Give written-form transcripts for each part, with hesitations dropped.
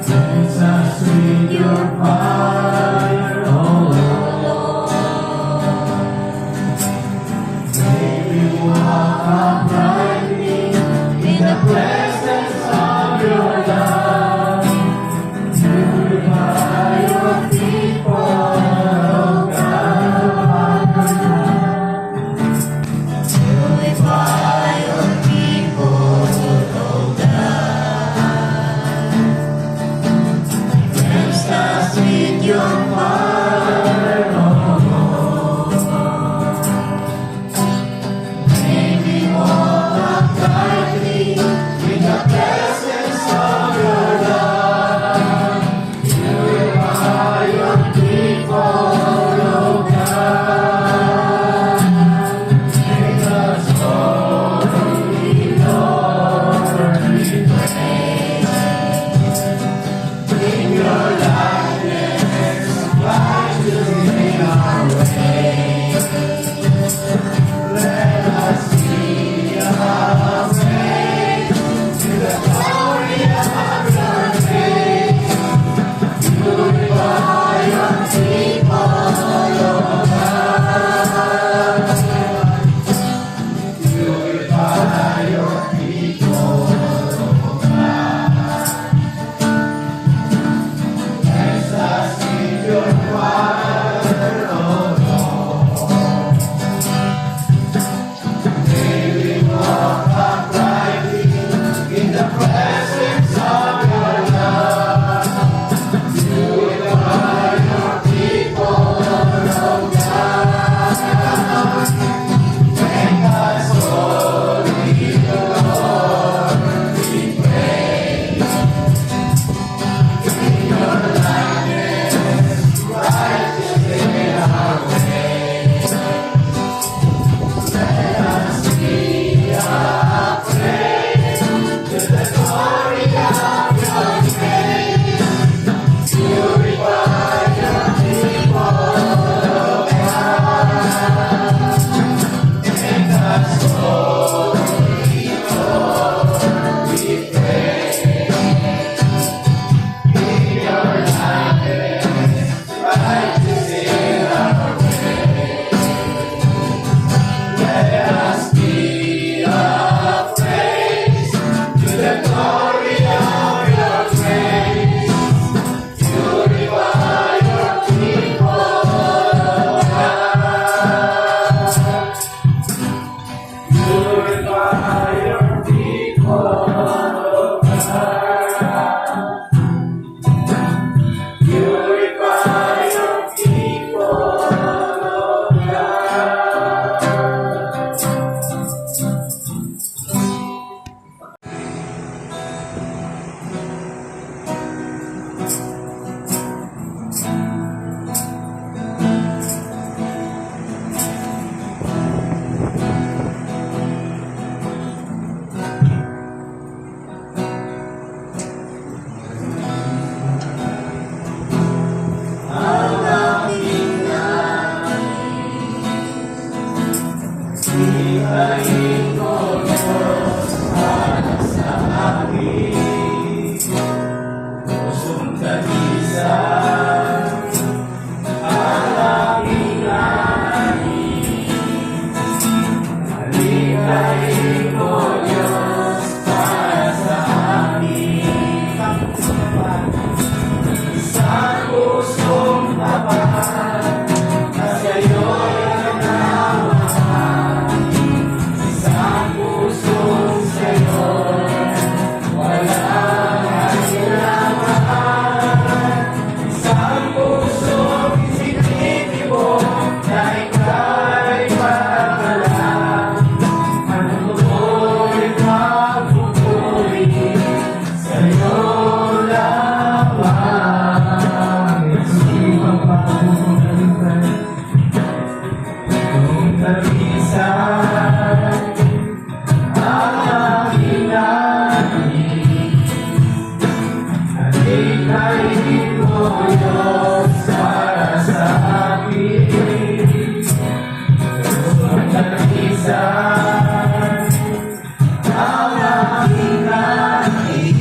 Cleanse us with your fire, oh Lord. May we walk uprightly in the presence of your love. Purify your people, oh God. Purify your people, oh God. Cleanse us with your fire, oh Lord. May we walk uprightly in the presence of your love. Purify your people, oh God. Make us holy, Lord, we pray. Bring your likeness, righteous in our way. Let us see our way to the glory of your grace. Purify your people, oh God. Purify your people, oh God. Cleanse us with your fire, oh Lord. May we walk uprightly in the presence of your love. Purify your people, oh God. Make us holy, Lord, we pray. Bring your likeness, righteous in our way. Let us be our praise to the glory of your grace. Purify your people, oh God. Make us holy, Lord, we pray. Bring your likeness, righteous in our way. Let us be a praise to the glory of your grace. Purify your people, oh God. Purify your people, oh God. Purify your people, oh Ihain mo, Diyos, para sa akin. Pusong tagisan, ang aking langit. Ihain mo, Diyos, para sa akin. Isang pusong tapat, na sa'yo'y nananawagan. Isang pusong sa'yo'y walang kailangan. Isang pusong isinitibok na ika'y pagkalang. Ang tuloy magpupuri sa'yo lamang. Isipang pagpupunan kung tagisan ang aking langit. Halikain mo, Diyos, para sa akin. Kung tagisan ang aking langit.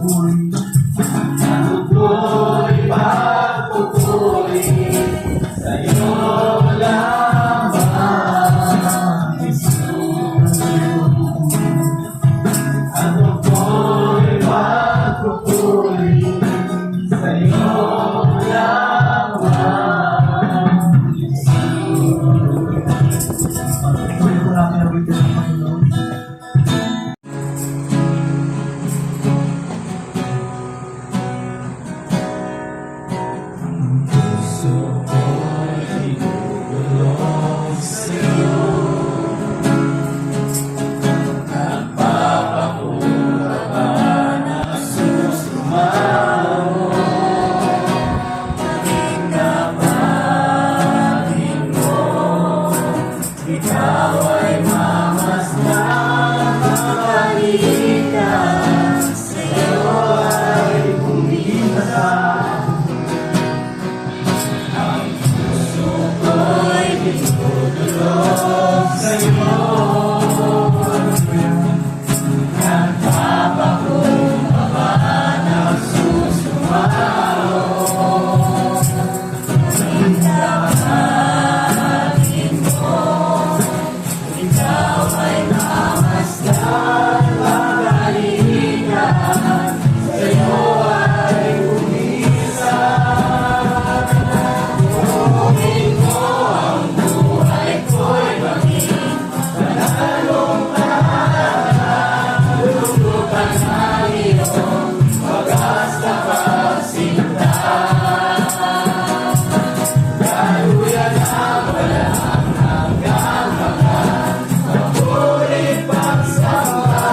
Ako'y pagpupuri sa'yo lamang, Jesus. Ako'y pagpupuri sa'yo lamang, Jesus. Pagpupuri ko namin ang wito ng Panginoon. Puso ko'y ibubulong sa'yo, nagpapakumbaba na susumamo. Tingnan mo, ikaw ay mamasdan, malikas, sa'yo ay kumita. Tutulog sa'yo, nagpapakumbaba na susumalo. Tingnan mo, ikaw ay mamasdan, magalitan, sa'yo ay kumisan. Tutunin mo ang buhay ko'y maging panalong tahanan. Lulukan ng iyong wagas na pagsinta. Daluyan ang walang hanggang hanggan, mabuling pagsamba.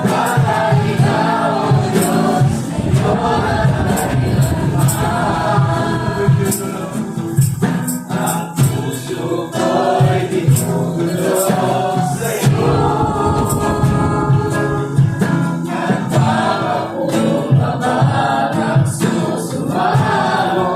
Para ikaw ang Diyos, iyong ang puso ko'y tinutulog sa'yo, nagpapakumbaba ng susumalo.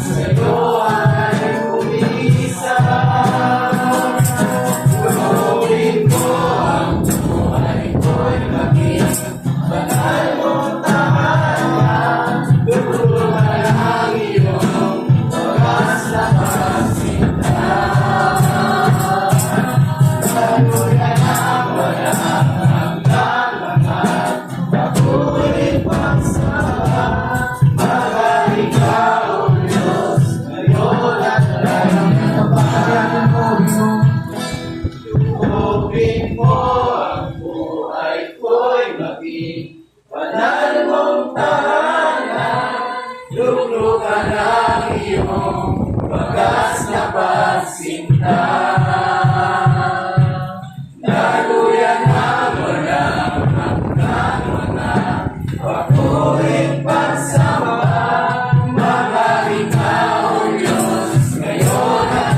Sa'yo ay kumisan. Tutunin mo ang buhay ko'y maging banal mong tahanan. Lulukan ang iyong wagas na pagsinta. Daluyan ang walang hanggang hanggan, mabuling pagsamba. Magaling ka, O Diyos, ngayon at kailanman. Tutunin mo ang buhay ko'y maging banal mong tahanan. Lulukan ang iyong wagas na pagsinta. Daluyan ang walang hanggang hanggan, mabuling pagsamba. Magaling ka, O Diyos, ngayon at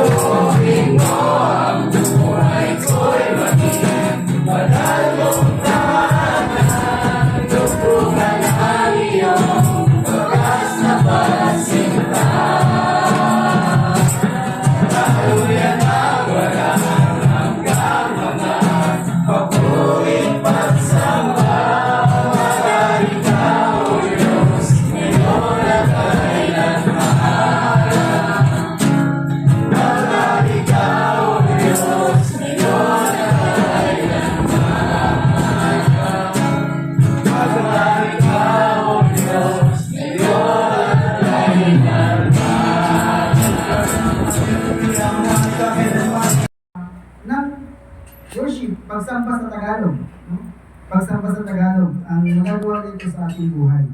tutunin mo ang buhay ko'y maging banal mong tahanan. Lulukan ang iyong wagas na pagsinta. Daluyan ang walang hanggang hanggan, mabuling pagsamba. Magaling ka, O Diyos, ngayon at kailanman. Magaling ka, O Diyos, ngayon at kailanman. Magaling ka, O Diyos, ngayon at kailanman. ng worship, pagsamba sa Tagalog. No? Pagsamba sa Tagalog, ang magagawa dito sa ating buhay.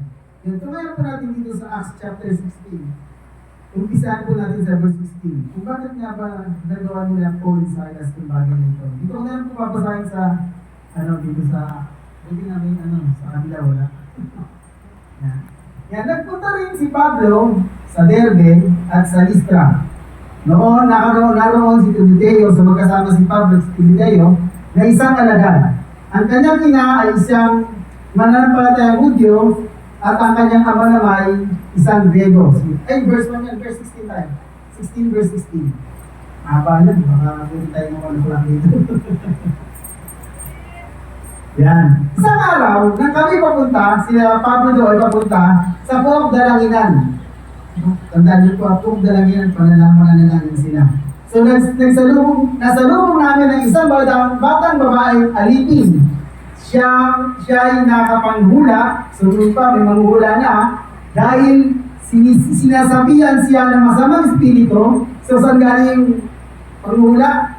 Yun, tumayo po natin dito sa Acts chapter 16. Umpisahan po natin sa verse 16. Kung bakit nga ba nagawa nila Paul and Silas yung bagay na ito. Dito ko na lang po papasahin sa, dito sa, hindi namin, sa kanila wala. Yan. Yan, nagpunta rin si Pablo sa Derbe at sa Listra. Noon, naroon si Timoteo sa magkasama si Pablo at si Timoteo na isang alagad. Ang kanyang ina ay isang mananampalatayang Hudyo, at ang kanyang ama naman ay isang Grego. Verse 1 yan, verse 16 tayo. 16 verse 16. Haba yan, baka pwede tayo makalapulak dito. Yan. Isang araw, nang kami papunta, sila Pablo doon ay papunta sa Puog Dalanginan. Tandaan niyo po, Puog Dalanginan, panalaman na namin sila. So, nasalubong namin ng isang batang babae, alipin. Siya ay nakapanghula, so doon pa may manghula na, dahil sinasabihan siya ng masamang espiritu. So, saan galing panghula?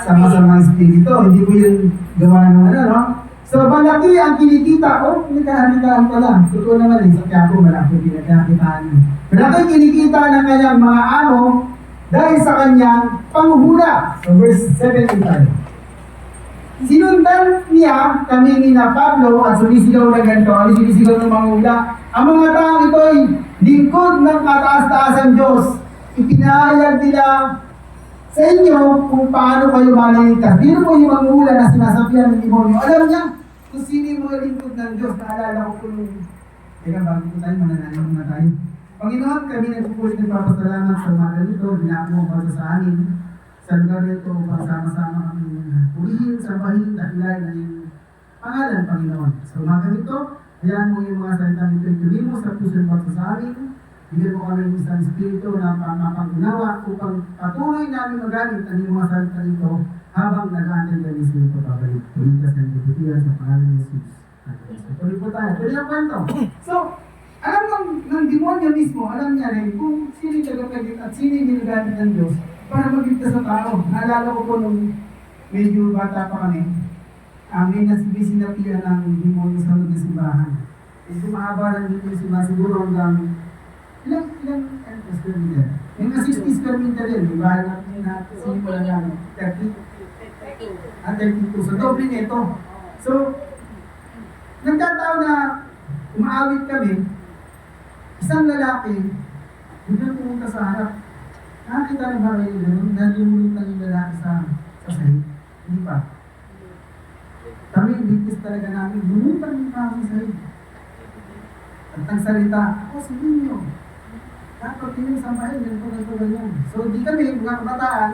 Sa masamang espiritu, hindi ko yung gawa ng no? So, malaki ang kinikita. Nagkakakitaan pala. Totoo naman sa Quiapo, malaki pinagkakitaan. Malaki kinikita ng kanyang mga amo dahil sa kanyang panghula. So, verse 75. Sinundan niya kami ni na Pablo at sumisigaw na ganito. Ano sumisigaw ng manghula? Ang mga taong ito'y lingkod ng kataas-taasang Diyos. Ipinahayag nila sa inyo kung paano kayo maliligtas. Dito po yung manghula na sinasabihan ng demonyo. Alam niya kung sino yung mga lingkod ng Diyos. Naalala ko po nung bago po tayo, mananayang muna tayo. Panginoon, kami nagpupulit ng papasalamat sa mga ganito. Binako mo para sa amin. Sa lugar nito, pagsama-sama kami purihin, sambahin, dakilain na yung pangalan, Panginoon. Sa umaga nito, hayaan mo yung mga salita nito. Ituloy mo sa puso ng bawat sa amin. Bigyan mo kami ng isang espiritu na mapag-unawa upang patuloy namin magamit ang iyong mga salita nito habang nag-aantay kami sa ito pabalik. Tulitas ng kabutihan sa pangalan ni Jesus. Tuloy po tayo. Tuloy ang kwento. So, alam ng demonyo mismo, alam niya rin kung sino yung tagapagit at sino yung ginagamit ng Diyos para magligtas sa tao. Naalala ko po nung medyo bata pa kami, may sinapian ng demonyo sa loob ng simbahan. Medyo mahaba lang dito yung simbahan, siguro hanggang ilang square meter? May mga 60 square meter din. May bahay natin na simula yan. 30. 32. So, doble nito. So, nagkataon na umaawit kami, isang lalaki, biglang pumunta sa harap. Nakakita na ba kayo gano'n? Nalumulitan yung lalaki sa sahig. Hindi pa. Kami, ligtas talaga namin. Lumutan yung tao sa sahig. At ang salita, ako si Ninyo. Dapat yun sa bahay, ganito. So, di kami, mga kabataan,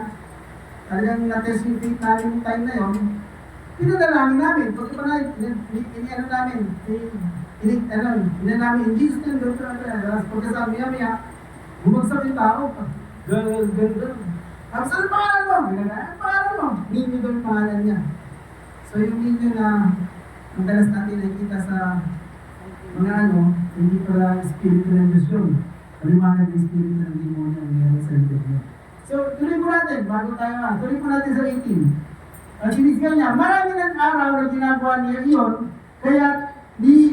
talagang na-test yung faith namin yung time na yun, pinadalangin namin. Pag iba na, ini-ano namin, namin, in Jesus name, pagkasabi niya, bumagsak yung tao, gano'n. Tapos, ano pangalan mo? Ano pangalan mo? Ninyo daw yung pangalan niya. So, yung ninyo na madalas natin nakikita sa mga hindi pala espiritu ng Diyos yun. Paliwanag ng espiritu ng demonyo ang meron sa likod niya. So, tuloy po natin, bago tayo tuloy po natin sa 18. Ang sinisigaw niya, marami ng araw na ginagawa niya iyon, kaya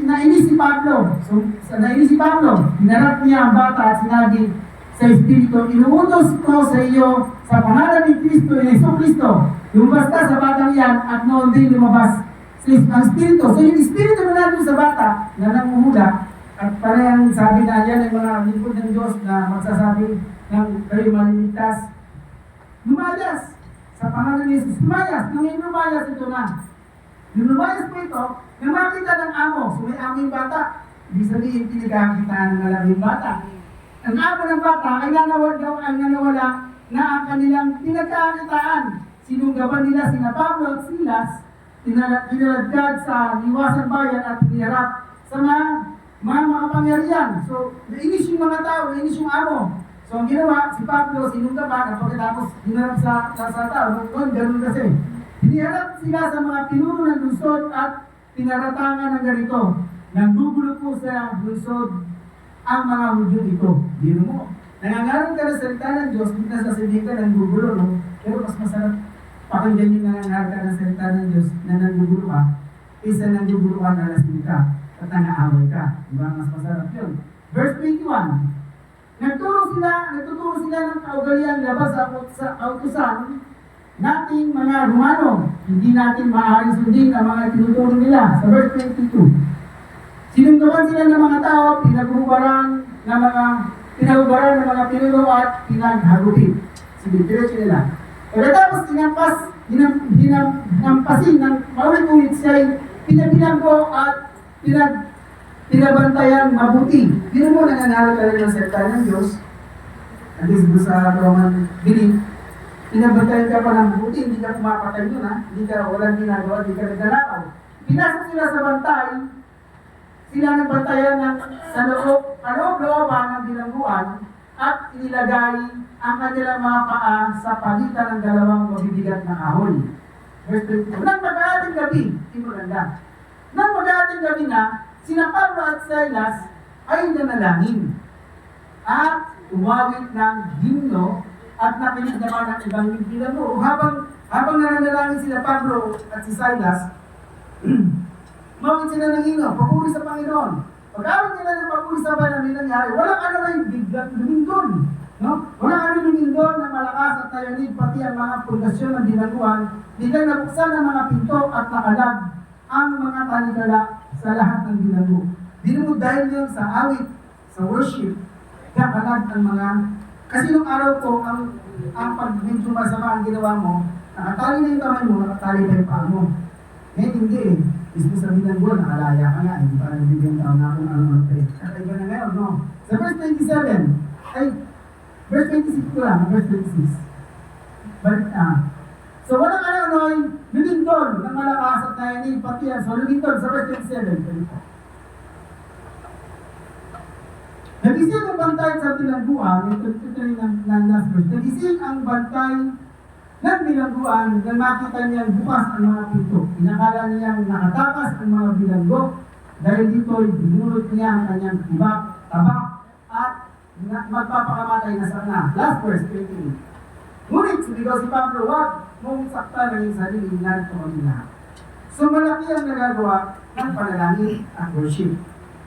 nainis si Pablo. So, nainis si Pablo, hinarap niya ang bata at sinabi sa espiritu, inuutos ko sa iyo sa pangalan ni Kristo, Kristo, lumabas ka sa batang iyan at noon din lumabas ang espiritu. So, yung espiritu na natin sa bata na nanguhula, at parang sabi na yan ang mga lingkod ng Diyos na magsasabi ng kayo maliligtas. Lumayas sa pangalan ni Jesus. Lumayas. Nung lumayas ito na. Nung lumayas po ito, nang makita ng amo. So may amo yung bata. Ibig sabihin, pinagkakita ng malaki yung bata. Ang amo ng bata ay nanawala na ang kanilang pinagkakitaan. Sinunggaban nila sina Pablo at Silas, tinaladkad sa liwasang bayan at tiniharap sa mga makapangyarihan. So, nainis yung mga tao, nainis yung amo. So, ang ginawa, si Pablo, sinunggaban, at pagkatapos hinarap sa tao, noon, ganun kasi. Hiniharap sila sa mga pinuno ng lungsod at pinaratangan ng ganito. Nanggugulo po sa lungsod ang mga Hudyo ito. Dino mo. Nangangarap ka ng salita ng Diyos, hindi na sasabihin ka nanggugulo, no? Pero mas masarap pakinggan yung nangangarap ka ng salita ng Diyos na nanggugulo ka, isa nanggugulo ka na lasing ka at nangaaway ka. Diba? Mas masarap yun. Verse 21. Nagtuturo sila ng kaugalian labas sa kautusan nating mga Romano. Hindi natin maaaring sundin ang mga tinuturo nila. Sa verse 22. Sinunggaban sila ng mga tao, pinaghubaran ng mga pinuno at pinaghagupit. Sige, diretso nila. Pagkatapos hinampasin ng maulit-ulit siya'y pinabilanggo at pinabantayan mabuti. Hindi mo nangangaral talaga ng salita ng Diyos. At least doon sa Roman belief, pinabantayan ka pa ng mabuti, hindi ka pumapatay doon ha. Hindi ka walang ginagawa, hindi ka nagalakaw. Pinasok sila sa bantay, sila nagbantayan ng sa loob-looban ng bilangguan at inilagay ang kanilang mga paa sa pagitan ng dalawang mabibigat na kahoy. Verse 22. Nang mag-aating gabi, hindi mo ganda. Nang mag-aating gabi na, sina Pablo at Silas ay nanalangin at umawit ng himno at nakinig naman ang ibang bilanggo. Habang nananalangin sila Pablo at si Silas, mawit sila ng himno, papuri sa Panginoon. Pag-awit nila ng papuri sa Panginoon nangyari, walang ano ay biglang lumindon. No? Walang ano lumindon na malakas at tayanig, pati ang mga pundasyon ng bilangguan, biglang nabuksan ang mga pinto at nakalag ang mga talikala sa lahat ng bilanggo. Dinumod dahil yun sa awit, sa worship, nakalag ang mga... Kasi nung araw ko, ang pag-medyo masama ang ginawa mo, nakatali na yung kamay mo, nakatali na yung paa mo. Ngayon hindi eh. Mismo sa bilanggo, nakalaya ka nga, hindi pa nagbibigyan taon na kung ano-ano pa eh. Kakaiba na ngayon, no? Sa verse 27, ay, verse 26 ko lang, verse 26. Balik na. So walang ano ay lumindol ng malakas at nayanig pati yan. So lumindol sa verse 27. Nagising ang bantay sa bilangguan, yung tuloy ng last verse. Nagising ang bantay ng bilangguan nang makita niyang bukas ang mga pinto. Inakala niyang nakatakas ang mga bilanggo dahil dito'y binulot niya ang kanyang tabak at magpapakamatay na sana. Last verse 28. Ngunit sumigaw si Pablo, wag mong saktan ang iyong sarili, narito kami lahat. So malaki ang nagagawa ng panalangin at worship.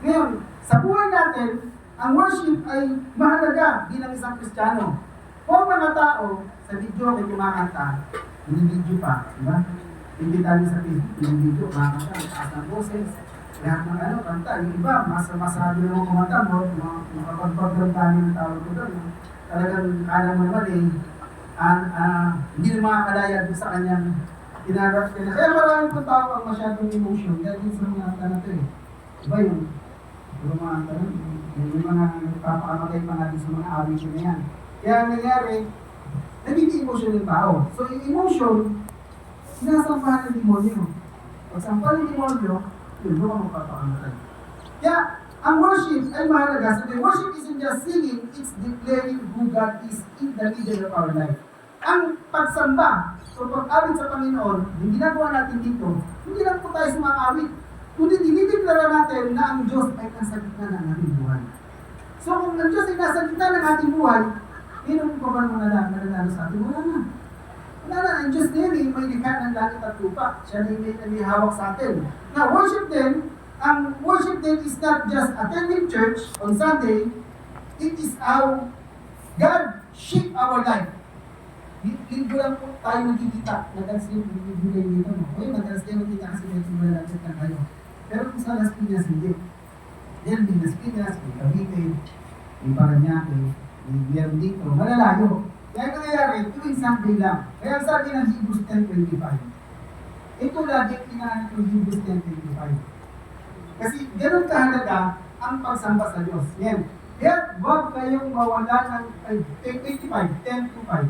Ngayon, sa buhay natin, ang worship ay mahalaga bilang isang Kristiyano. Kung mga tao, sa video may kumakanta, hindi video pa, di ba? Hindi tayo sa Facebook, hindi video, kumakanta, taas ng boses, lahat ng ano, kanta. Yung iba, masabi naman kumanta mo, makapag-program tayo ng tawag ko doon. Talagang kala mo naman eh, hindi na makakalaya doon sa kanyang ginagawa. Kaya maraming po tao ang masyadong emotion, dahil din sa mga kanta na ito eh. Diba yung mga nagpapakamatay pa natin sa mga awit na yan. Kaya ang nangyari, naging emotion ng tao. So yung emotion, sinasampahan ng demonyo. Pag sampahan ng demonyo, yun doon ang magpapakamatay. Kaya ang worship ay mahalaga. So the worship isn't just singing, it's declaring who God is in the middle of our life. Ang pagsamba, so pag-awit sa Panginoon, yung ginagawa natin dito, hindi lang po tayo sa mga awit, kundi dinideklara natin na ang Diyos ay nasa gitna ng ating buhay. So kung ang Diyos ay nasa gitna ng ating buhay, hindi pa ba nanalo sa atin? Wala na. Wala na. Ang Diyos din may likha ng langit at lupa. Siya na may hawak sa atin. Now, worship din, ang worship din is not just attending church on Sunday, it is how God shape our life. Linggo lang po tayo nagkikita. Nag-answer yung bibigay dito. Okay, nag-answer yung kita kasi may tumula lang sa tayo. Pero kung sa Las Piñas, hindi. Then, may Las Piñas, may Cavite, may Parañaque, may meron dito, malalayo. Kaya nangyayari, tuwing Sunday lang. Kaya sabi ng Hebrews 10:25. Ito lagi kinahanap ng Hebrews 10:25. Kasi ganun kahalaga ang pagsamba sa Diyos. Yan. Kaya huwag kayong mawala ng 25, 10 to 5.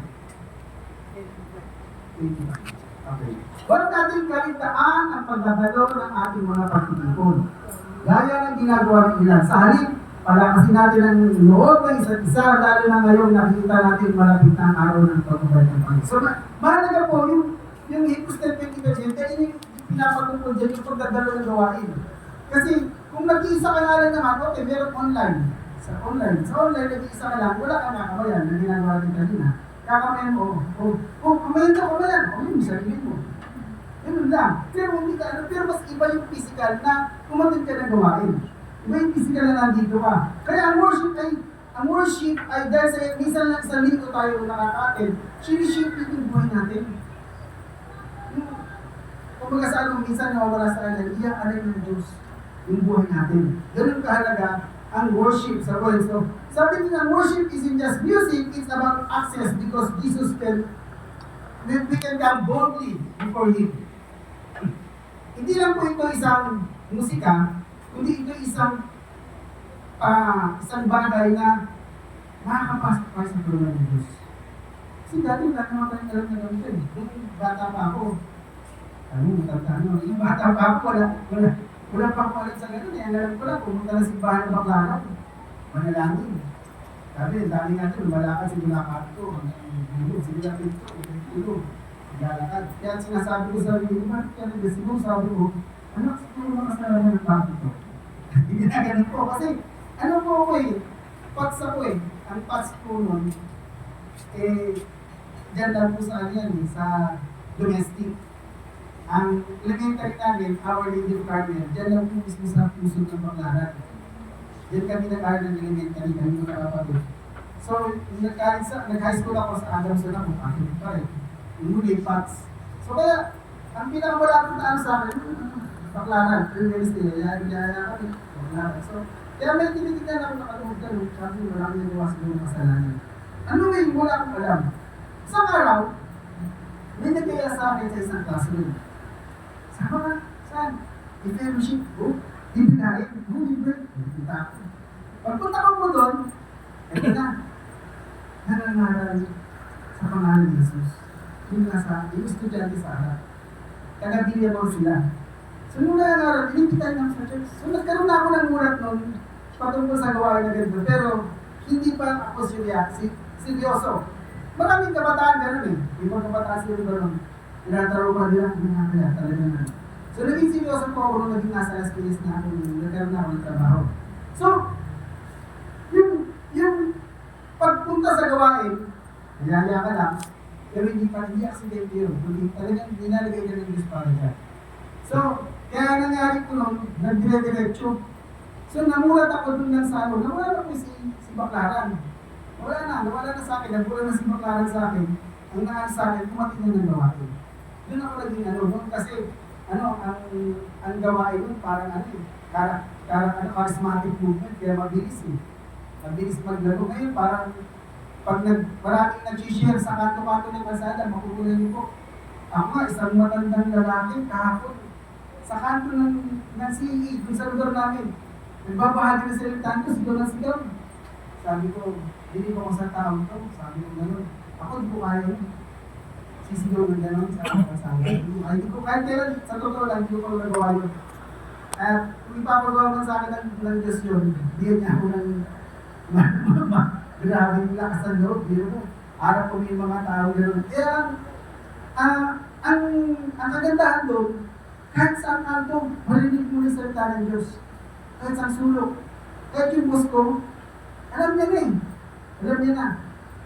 25. Okay. Huwag natin kalitaan ang pagdadalo ng ating mga pagtitipon. Gaya ng ginagawa ng ilan. Sa halip, palakasin natin ang loob ng isa't isa, lalo na ngayong nakikita natin malapit na ang araw ng pagbabalik ng Panginoon. So, mahalaga po yung Hebrews 10:25, kaya yung pinapatungkol dyan yung pagdadalo ng gawain. Kasi kung nag-iisa ka nga lang naman, okay, meron online. Sa online, nag-iisa ka lang, wala kang kakabayan na ginagawa natin kanina. Kakamayan mo, kamayan ka, mo sarili mo. Ganun lang. Pero mas iba yung physical na kumatid ka ng gawain. Iba yung physical na nandito ka. Kaya ang worship ay dahil sa minsan lang sa linggo tayo nakaka-attend, sinishape yung buhay natin. Kung baga sa anong minsan nawawala sa atin, iyak alay ng Diyos yung buhay natin. Ganun kahalaga ang worship sa world. So, sabi nila, worship isn't just music, it's about access because Jesus said, we can come boldly before Him. Hindi lang po ito isang musika, kundi ito isang bagay na makakapasok pa sa tulungan ng Diyos. Kasi dati wala naman tayong alam na ganito eh. Nung bata pa ako, yung bata pa ako, wala pa ako alam sa ganun eh. Ang alam ko lang, pumunta na simbahan ng Baclaran. Manalangin. Sabi, dami natin, lumalakad si Bulacat ko, si Bilapit ko, ulo, lalakad. Kaya sinasabi ko sa sarili, bakit kaya nagsigong sabi ko, ano, siguro makasalaman ng bakit ko? Hindi na ganun po, kasi ano po ako eh, pats ako eh. Ang pats po nun, dyan lang po sa yan eh, sa domestic. Ang elementary namin, Our Lady of Carmel, dyan lang po mismo sa puso ng Baclaran. Diyan kami nag-aaral ng elementary, kami magkakapatid. So, nag-high school ako sa Adamson ako, akit pa rin. Yung muli, pats. So kaya, ang pinakamalapit na ano sa akin, Baclaran, University, yaya kami, Baclaran. So, kaya may tinitignan ako nakalungod ka, sabi wala kang nagawa sa mga kasalanan. Ano may wala akong alam? Isang araw, may nagkaya sa akin sa isang classroom. Sabi ka, saan? I-fellowship ko? Ibigay? Libre? Ibigay ako. Pagpunta ko po doon, ito na, nangangaral sa pangalan ni Jesus. Yung estudyante sa harap. Taga-Billabong sila. So nung nangangaral, inipitan lang sa church. So nagkaroon na ako ng murat noon patungkol sa gawain na ganito. Pero hindi pa ako seryoso. Maraming kabataan ganun eh. Ibang kabataan sila ganun. Tinataro pa nila, kaya talaga na. So naging seryoso po ako nung naging nasa SPS na ako, nagkaroon na ako ng trabaho. So, yung pagpunta sa gawain, nilala ka lang, pero hindi accident yun. Kundi talagang dinalagay ka ng Diyos para dyan. So, kaya nangyari ko nun, nagdire-diretso. So, namulat ako dun ng salo. Nawala na po si Baclaran. Nawala na sa akin. Nagmula na si Baclaran sa akin. Ang naan sa akin, kumating na ng gawain. Doon ako naging doon kasi, ang gawain nun, parang charismatic movement, kaya mabilis eh. Mabilis maglaro. Ngayon, parang, pag maraming nag-share sa kanto-kanto ng kalsada, makukunan niyo po. Ako nga, isang matandang lalaki, kahapon, sa kanto ng CE, dun sa lugar namin, nagbabahagi na sila ng tanto, sigaw na sigaw. Sabi ko, hindi ko sa tao to. Sabi ko gano'n. Ako, hindi ko kaya yun. Sisigaw ng gano'n sa kalsada. Hindi ko kahit kailan, sa totoo lang, hindi ko nagawa yun. At kung ipapagawa man sa akin ng Diyos yun, diyan niya ako ng grabe yung lakas ng loob. Araw ko may mga tao gano'n. Kaya, ang kagandahan doon, kahit saan kanto, marinig mo na salita ng Diyos. Kahit saan sulok. Kahit yung boss ko, alam niya na eh. Alam niya na.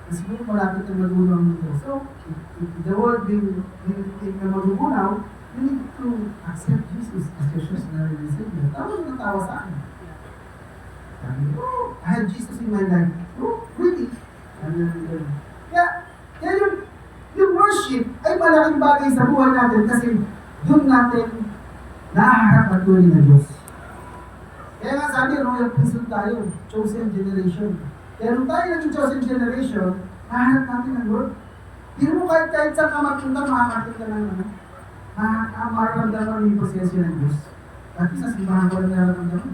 Kasi kung malapit na magunaw nito. So, if the world will magugunaw, you need to accept Jesus as your personal Savior. Tawa na tawa sa akin. Sabi ko, oh, I have Jesus in my life. Oh, really? Kaya yung worship ay malaking bagay sa buhay natin kasi doon natin nahaharap at tuloy na Diyos. Kaya nga sabi, royal priesthood tayo, chosen generation. Kaya nung tayo naging chosen generation, nahanap natin ang Lord. Hindi mo kahit saan ka magpunta, makakakit ka ng mararamdaman yung prosesyo ng Diyos. At isa, simbahan ko lang nararamdaman.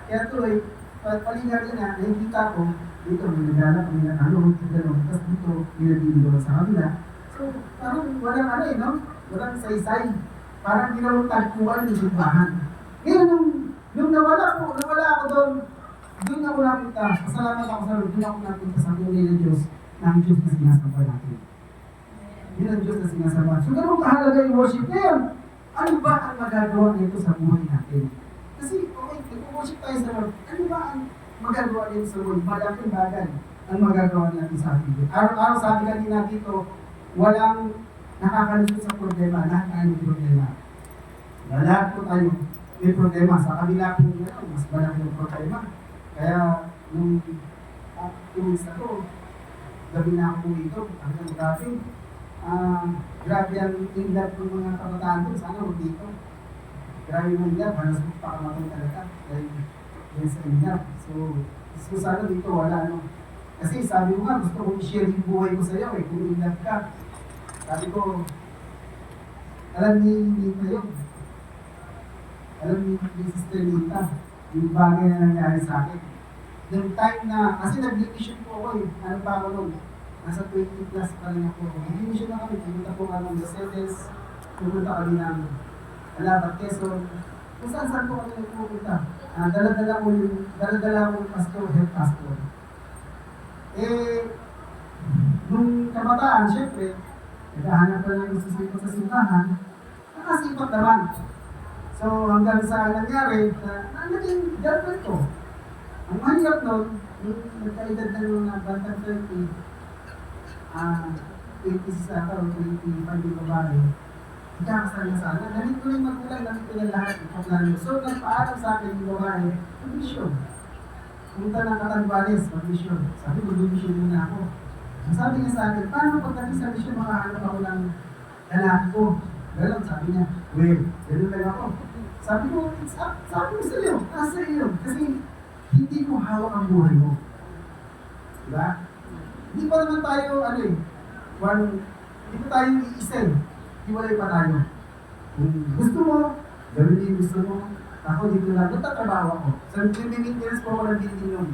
Kaya tuloy, palingar din na, nakikita ko, dito may naglalak, may nakalong, tapos dito, may nagdiligaw sa kabila. So, parang walang no? Walang saysay. Parang ginawang tagpuan ng simbahan. Ngayon, nung nawala ako doon ako napunta. Pasalamat ako sa Lord, doon ako napunta sa tunay ng Diyos, ng Diyos na sinasamba natin. Yun ang Diyos na sinasamba. So, ganun kahalaga yung worship. Ngayon, ano ba ang magagawa nito sa buhay natin? Kasi, okay, nag-worship tayo sa Lord. Ano ba ang magagawa nito sa Lord? Malaking bagay ang magagawa natin sa atin. Araw-araw sabi kanina dito, walang nakakalusot sa problema, lahat tayo may problema. Lahat po tayo may problema. Sa kabila po nila, mas malaki yung problema. Kaya, nung 2 weeks ago, gabi na ako dito, hanggang grabe. Grabe ang inlap ng mga kabataan doon, sana huwag dito. Grabe yung inlap, halos pakamatay talaga. Dahil sa inlap. So sana dito wala, Kasi sabi ko nga, gusto kong i-share yung buhay ko sa'yo kung inlap ka. Sabi ko, alam ni Nita yun. Alam ni Sister Nita. yung bagay na nangyari sa akin. Yung time na, kasi nag-mission po ako eh. Ano pa ako nun? Nasa 20 plus pa rin ako. Nag-mission na kami. Pumunta po kami ng Mercedes. Pumunta kami ng Alabat, Quezon. Kung saan po kami nagpupunta. Dala-dala ko yung pastor, head pastor. Eh, nung kabataan, syempre, naghahanap pa lang yung sisipat sa simbahan, nakasipat naman. So, hanggang sa nangyari, na naging girlfriend ko. Ang mahirap nun, yung nagkaedad na yung bantang 30, 26 ata o 25 yung babae, nagkakasal na sana. Namit ko yung magulang, namit ko na lahat yung plano. So, nagpaalam sa akin yung babae, mag-mission. Punta ng Katanduanes, mag-mission. Sabi, mag-mission muna ako. Ang sabi niya sa akin, paano pagdating sa mission, makahanap ako ng lalaki ko? Galang, sabi niya, well, gano'n lang ako. Sabi ko, sabi ko sa iyo, nasa iyo. Kasi hindi mo hawak ang buhay mo. Diba? Hindi pa naman tayo, hindi pa tayo iisel. Hiwalay pa tayo. Kung gusto mo, gawin yung gusto mo. Ako dito lang, nagtatrabaho ako. So, maintenance po ako ng building yun.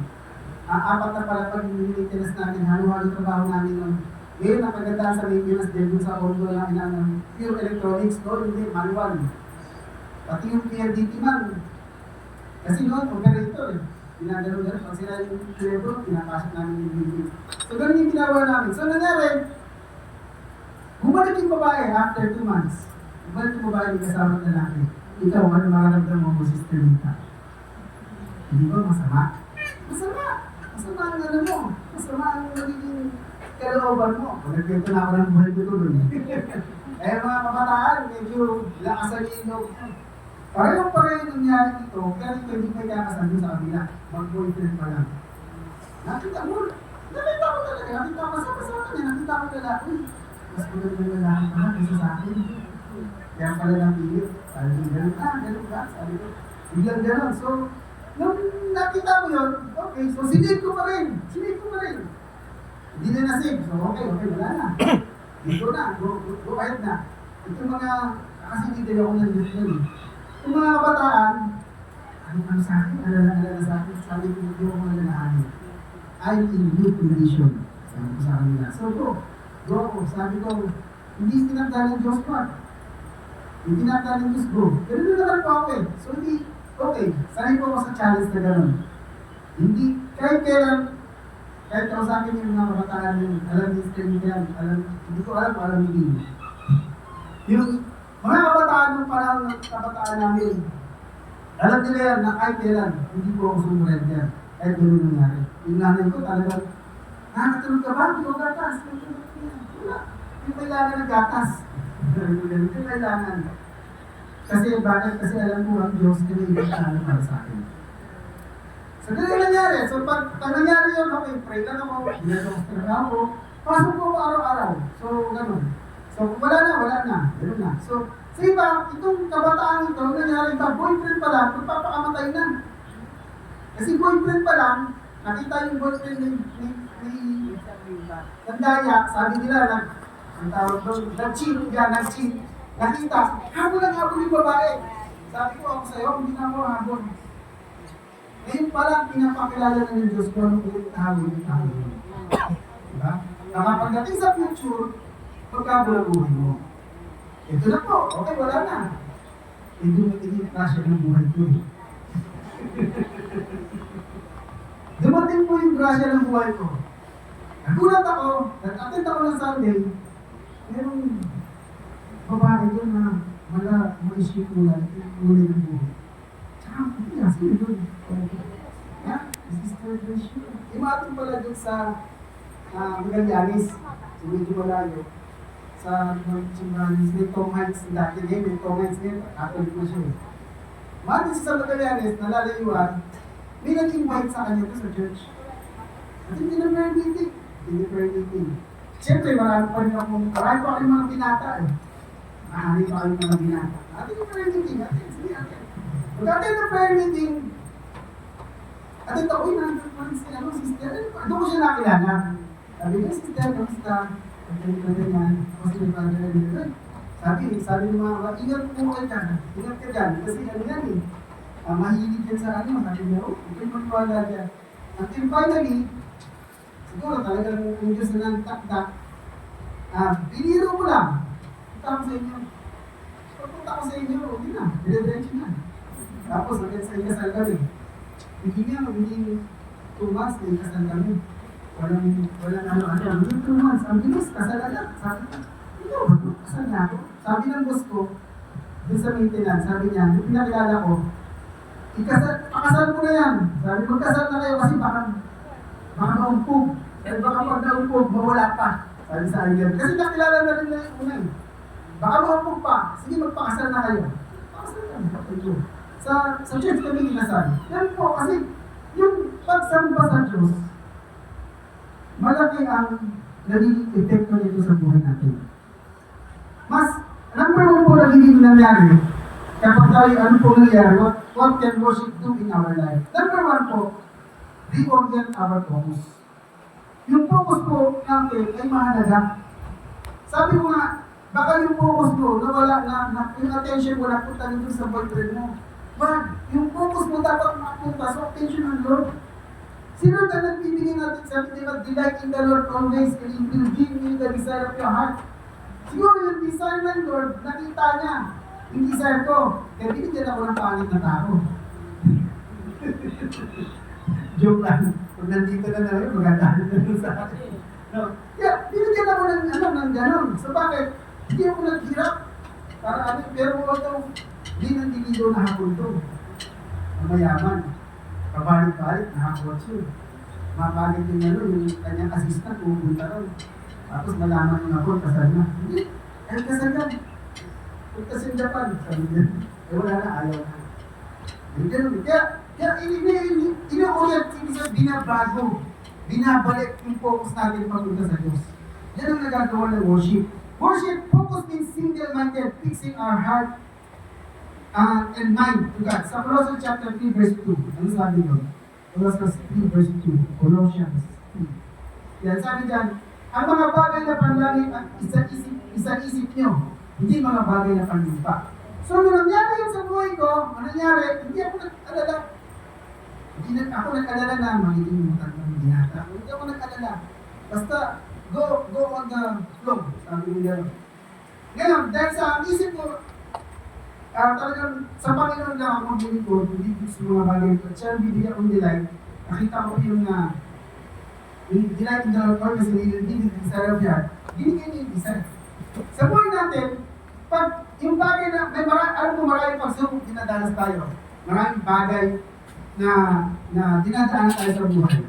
Apat na pala pag maintenance natin, halo-halo trabaho namin nun. Ngayon, ang kagandaan sa maintenance din, dun sa ordo lang ng pure electronics, no? Hindi, manual. Pati yung PLDT man. Kasi noon, operator eh. Ginagano-gano. Pag sila yung telephone, pinapasok namin yung building. So, ganun yung ginawa namin. So, nangyari, bumalik yung babae after 2 months. Bumalik yung babae yung kasama ng lalaki. Ikaw, ano makaramdam mo, Sister Rita? Hindi ba masama? Masama! Masama ang ano mo. Masama ang nagiging kalooban mo. Nagkwento na ako ng buhay ko tuloy. Eh mga kabataan, medyo lakasan yung ilog. Pareho nangyari dito, kaya dito hindi pa ikakasal sa kabila. Mag-boyfriend pa lang. Nakita ko talaga, nakita ko kasama niya, nakita ko lalaki. Mas pagod ng lalaki pa lang kasi sa akin. Kaya pala napili. Sabi ko, ganun ba? Sabi ko, biglang ganun. So, nung nakita mo yun, okay, so sinave ko pa rin. Hindi na nasave. So, okay, wala na. Dito na, go ahead na. Itong mga, kasi hindi ako nandito. Itong mga kabataan, ano sa akin, alala sa akin, sabi ko, hindi ako malalahanin. I'm in new condition. Sabi ko sa kanila. So, go ako. Sabi ko, hindi tinagdala ng Diyos pa. Hindi tinagdala ng Diyos, go. Pero doon naman po ako eh. So, hindi, okay, sanay po ako sa challenge na gano'n. Hindi, kahit ako sa akin yung mga kabataan yung alam ni Steve yan, hindi ko alam kung alam ni Dino. Yung mga kabataan ng parang kabataan namin, alam nila yan na kahit kailan, hindi po ako sumunod yan. Kahit gano'n nangyari. Yung nanay ko talagang, nakatulog ka ba? Hindi ko gatas. Wala. Hindi kailangan ng gatas. Hindi kailangan. Kasi bakit? Kasi alam ko ang Diyos na may ibang para sa akin. So, ganun nangyari. So, pag nangyari yun, okay, pray lang ako, ginagawa ako, pasok ko araw-araw. So, ganun. So, kung wala na. Ganun na. So, sa iba, itong kabataan ito, nangyari ba, boyfriend pa lang, magpapakamatay na. Kasi boyfriend pa lang, nakita yung boyfriend ni Nandaya, sabi nila, ang tawag doon, nag-cheat. Nakita, habol yung babae. Sabi ko ako sa'yo, hindi na ako habol. Ngayon palang pinapakilala na ng Diyos ko anong ulit-habol. Diba? Nakapagdating sa future, magkabol ang buhay mo. Ito na po, okay, wala na. Hindi mo tinitlasya ng buhay ko eh. Dumating po yung grasya ng buhay ko. Nagulat ako, nag-attend ako ng Sunday, merong babae doon na ma-isip ulan ng buhay. Tsaka, sino doon? Sister Gracia. Imating pala doon sa Magallanes, so medyo malayo. Sa Magallanes, may Tom Hanks dati ngayon, may Tom Hanks ngayon, Catholic na siya eh. Imating sa Magallanes, nalalayuan, may nag-invite sa kanya sa church. At hindi na prayer meeting. Siyempre, marami pa rin mga binata eh. Marami pa rin mga binata. Atin yung prayer meeting, sige atin. Pagkatin ng prayer meeting, atin ito, nandun pa rin sister, doon ko siya nakilala. Sabi niya, sister, kamusta? Pagkatin ko ganyan, kasi may pagkatin nila. Sabi ng mga, ingat po kayo dyan, kasi ano yan eh. mahilig yan sa ano, sabi niya, oh, ito'y maniwala dyan. Until finally, siguro talagang yung Diyos na ng takdak, biniro ko lang. Punta ko sa inyo. Pagpunta ko sa inyo, okay na, dire-diretso na. Tapos, hanggang sa ikasal kami. Hindi niya, hindi 2 months na ikasal kami. Walang ano-ano. Hindi 2 months. Ang bilis, kasal agad. Sabi ko, hindi ako, kasal na ako. Sabi ng boss ko, dun sa maintenance, sabi niya, yung pinakilala ko, pakasal ko na yan. Sabi, magkasal na kayo kasi baka maumpog. Sabi, baka pag naumpog, mawala pa. Sabi sa akin, kasi nakilala na rin na yung una eh. Baka maumpog pa. Sige, magpakasal na kayo. Pakasal na ito. Sa church kami kinasal. Yan po, kasi yung pagsamba sa Diyos, malaki ang nagiging epekto nito sa buhay natin. Mas, number 1 po nagiging nangyari, kapag tayo ano po nangyari, what can worship do in our life? Number 1 po, reorient our focus. Yung focus po natin ay mahalaga. Sabi ko nga, baka yung focus mo, nawala na yung attention mo napunta nito sa boyfriend mo. But, yung focus mo dapat mapunta sa attention ng Lord. Si Lord ang nagbibigay natin sa atin, diba, delight in the Lord always, and He will give you the desire of your heart. Siguro yung desire ng Lord, nakita niya, yung desire ko, kaya binigyan ako ng pangit na tao. Joke lang. Pag nandito na namin, magandaan na lang sa akin. No. Kaya, binigyan ako ng gano'n. So bakit? Hindi ako naghirap. Para pero although, di nang dilido na hapon to. Mayaman. Pabalik-balik, nakakotso. Mabalik yung kanyang assistant, pumunta ron. Tapos malaman yung ako, kasal na. Hindi, ay kasal ka. Punta sa Japan, sabi niya. Wala na, ayaw na. Kaya ino-orient, binabago. Binabalik yung focus natin papunta sa Diyos. Yan ang nagagawa ng worship. Worship, focus means single-minded, fixing our heart and mind to God. Sa Colossians chapter 3 verse 2, ano sabi doon? Colossians 3 verse 2, Colossians 3. Yan, sabi dyan, ang mga bagay na panlangit at isang-isip nyo, hindi mga bagay na panlupa. So, nung nangyari yun sa buhay ko, ano nangyari, hindi ako nag-alala. Hindi ako nag-alala na malilimutan ng binata. Hindi ako nag-alala. Basta, go on the flow, sabi niya. Ngayon, dahil sa isip ko, talagang sa Panginoon lang ako maglilingkod, hindi sa mga bagay ko. Siya bibigyan akong delight. Nakita ko yung delight in the Lord kasi hindi desire of heart. Binigyan niya yung desire. Sa buhay natin, pag yung bagay na, maraming pagsubok dinadanas tayo. Maraming bagay na dinadaanan tayo sa buhay.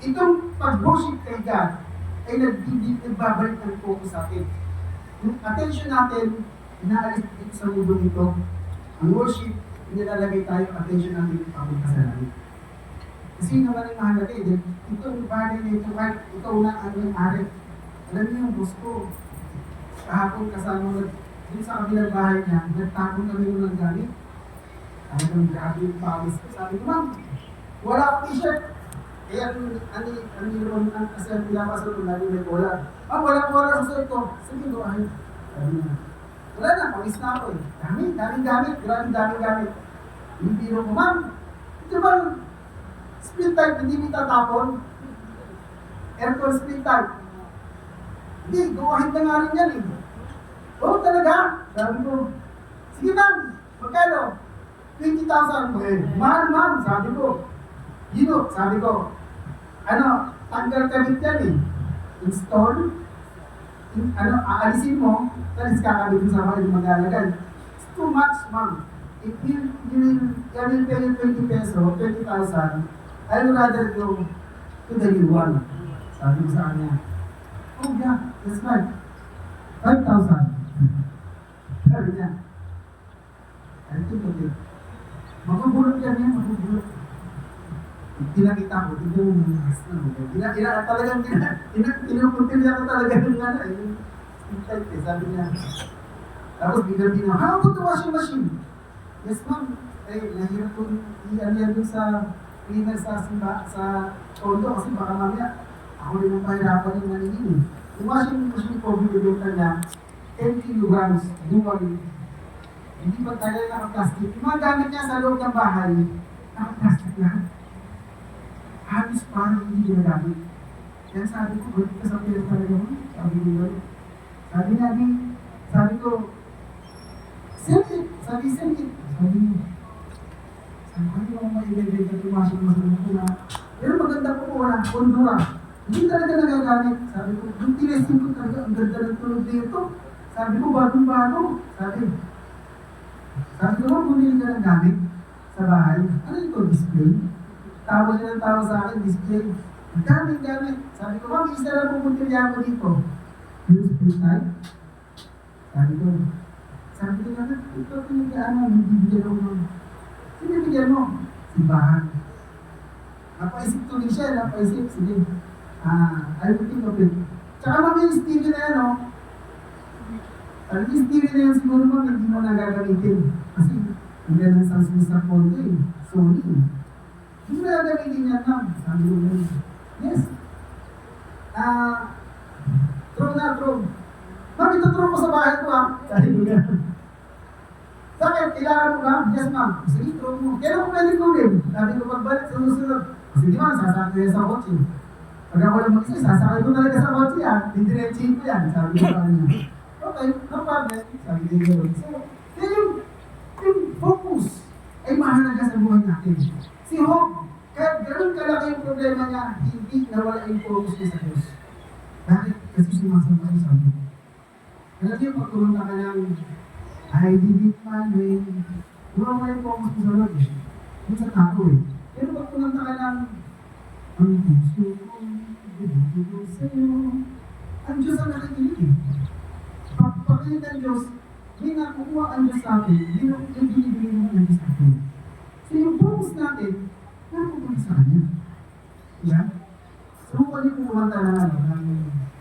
Itong pag-worship kay God ay nagbabalik ng focus sa atin. Yung attention natin, inaalis dito sa mundo nito. Ang worship, inilalagay tayo ang attention natin papunta sa langit. Kasi naman ang mahalaga eh. Itong bagay na ito, kahit ikaw na ang may-ari. Alam niyo yung boss ko, kahapon kasama dun sa kabilang bahay niya, nagtapon kami ng gamit. Talagang grabe yung pawis ko. Sabi ko, ma'am, wala akong t-shirt. Kaya ang nilawang kasi ang pinapasal ko, lagi may collar. Ma'am, wala ko wala sa ito. Sabi ko, ay, sabi na. Wala na, pawis na ako eh. Daming gamit, daming gamit. Yung biro ko, ma'am, ito bang split type, hindi mo tatapon? Aircon split type. Hindi, gumahin na nga rin yan eh. Oo, talaga? Sabi ko, sige ma'am, magkano? 20,000. Mahal ma'am, sabi ko. Sabi ko, tanggal kabit yan eh. Install, aalisin mo, tapos kakabit mo sa mga mag-alagay. It's too much ma'am. If you will pay you 20 peso, 20,000, I would rather go to the new one. Sabi ko sa kanya, oh yeah, that's right. 5,000. Sabi niya, ay ito tuloy. Magugulot yan, magugulot. Pinakita ko, ito yung mas na. Talagang tinupuntin niya ko talaga yung sabi niya. Tapos bigla, how about the washing machine? Yes ma'am, nahirap kong i-alyan doon sa cleaner sa condo kasi baka mamaya ako rin ang pahirapan yung naningin. Yung washing machine ko, binibenta niya 10 kilograms, dual Hindi ba tayo naka-plastic? Yung mga gamit niya sa loob ng bahay, naka-plastic lahat. Halos parang hindi ginagamit. Kaya sabi ko, balik ka sa pera talaga mo. Sabi ko, sabi ko, send it. Sabi, send it. Sabi ko, ano yung mailagay ka tumasok mo sa ko na, pero maganda po ko na, Honduras. Hindi talaga nagagamit. Sabi ko, yung tinesting ko talaga, ang ganda ng tulog dito. Sabi ko, bagong-bago. Sabi ko, bumili ka ng gamit sa bahay. Ano ito, display? Tawag niya ng tawag sa akin, display. Ang gamit. Sabi ko, ma'am, isa lang pupunta niya ako dito. Yung split type. Sabi ko naman, ito pinagkaan mo, hindi bigyan ako ng... Sino bigyan mo? Simbahan. Napaisip tuloy siya, sige. I will think of it. Tsaka ma'am, yung Stevie na yan, oh. Yung Stevie na yan, siguro ma'am, hindi mo nagagamitin. Kasi, hindi na sa Swiss Ponto eh. Sony. Hindi mo nagagamitin yan, ma'am. Sabi ko na, yes. True. Ma'am, ito true ko sa bahay ko, ah. Sabi ko gano'n. Bakit? Kailangan mo ba? Yes, ma'am. Sige, true mo. Kailan ko pwede kunin? Sabi ko, pagbalik sa susunod. Sige, ma'am, sasakay sa kotse. Pag ako lang mag-isa, sasakay ko talaga sa kotse, ah. Indiretsin ko yan. Sabi ko sa kanya. Okay, no problem. Sabi ko gano'n. So, yung focus ay mahalaga sa buhay natin. Si Job, kahit gano'n kalaki yung problema niya, hindi nawala yung focus niya sa Diyos. Bakit? Kasi sumasama yung sabi. Alam niyo, pag kumanta ka ng I did it my way, wala yung focus mo sa Lord eh. Yung sa tao eh. Pero pag kumanta ka ng ang gusto ko, gusto ko sa'yo, ang Diyos ang nakikinig eh. Pagpakinig ang Diyos, may nakukuha ang Diyos sa atin, yung binibigay mo ang Diyos sa atin. So yung focus natin, nakukuha sa Kanya. Diba? So kung ano yung kumanta ng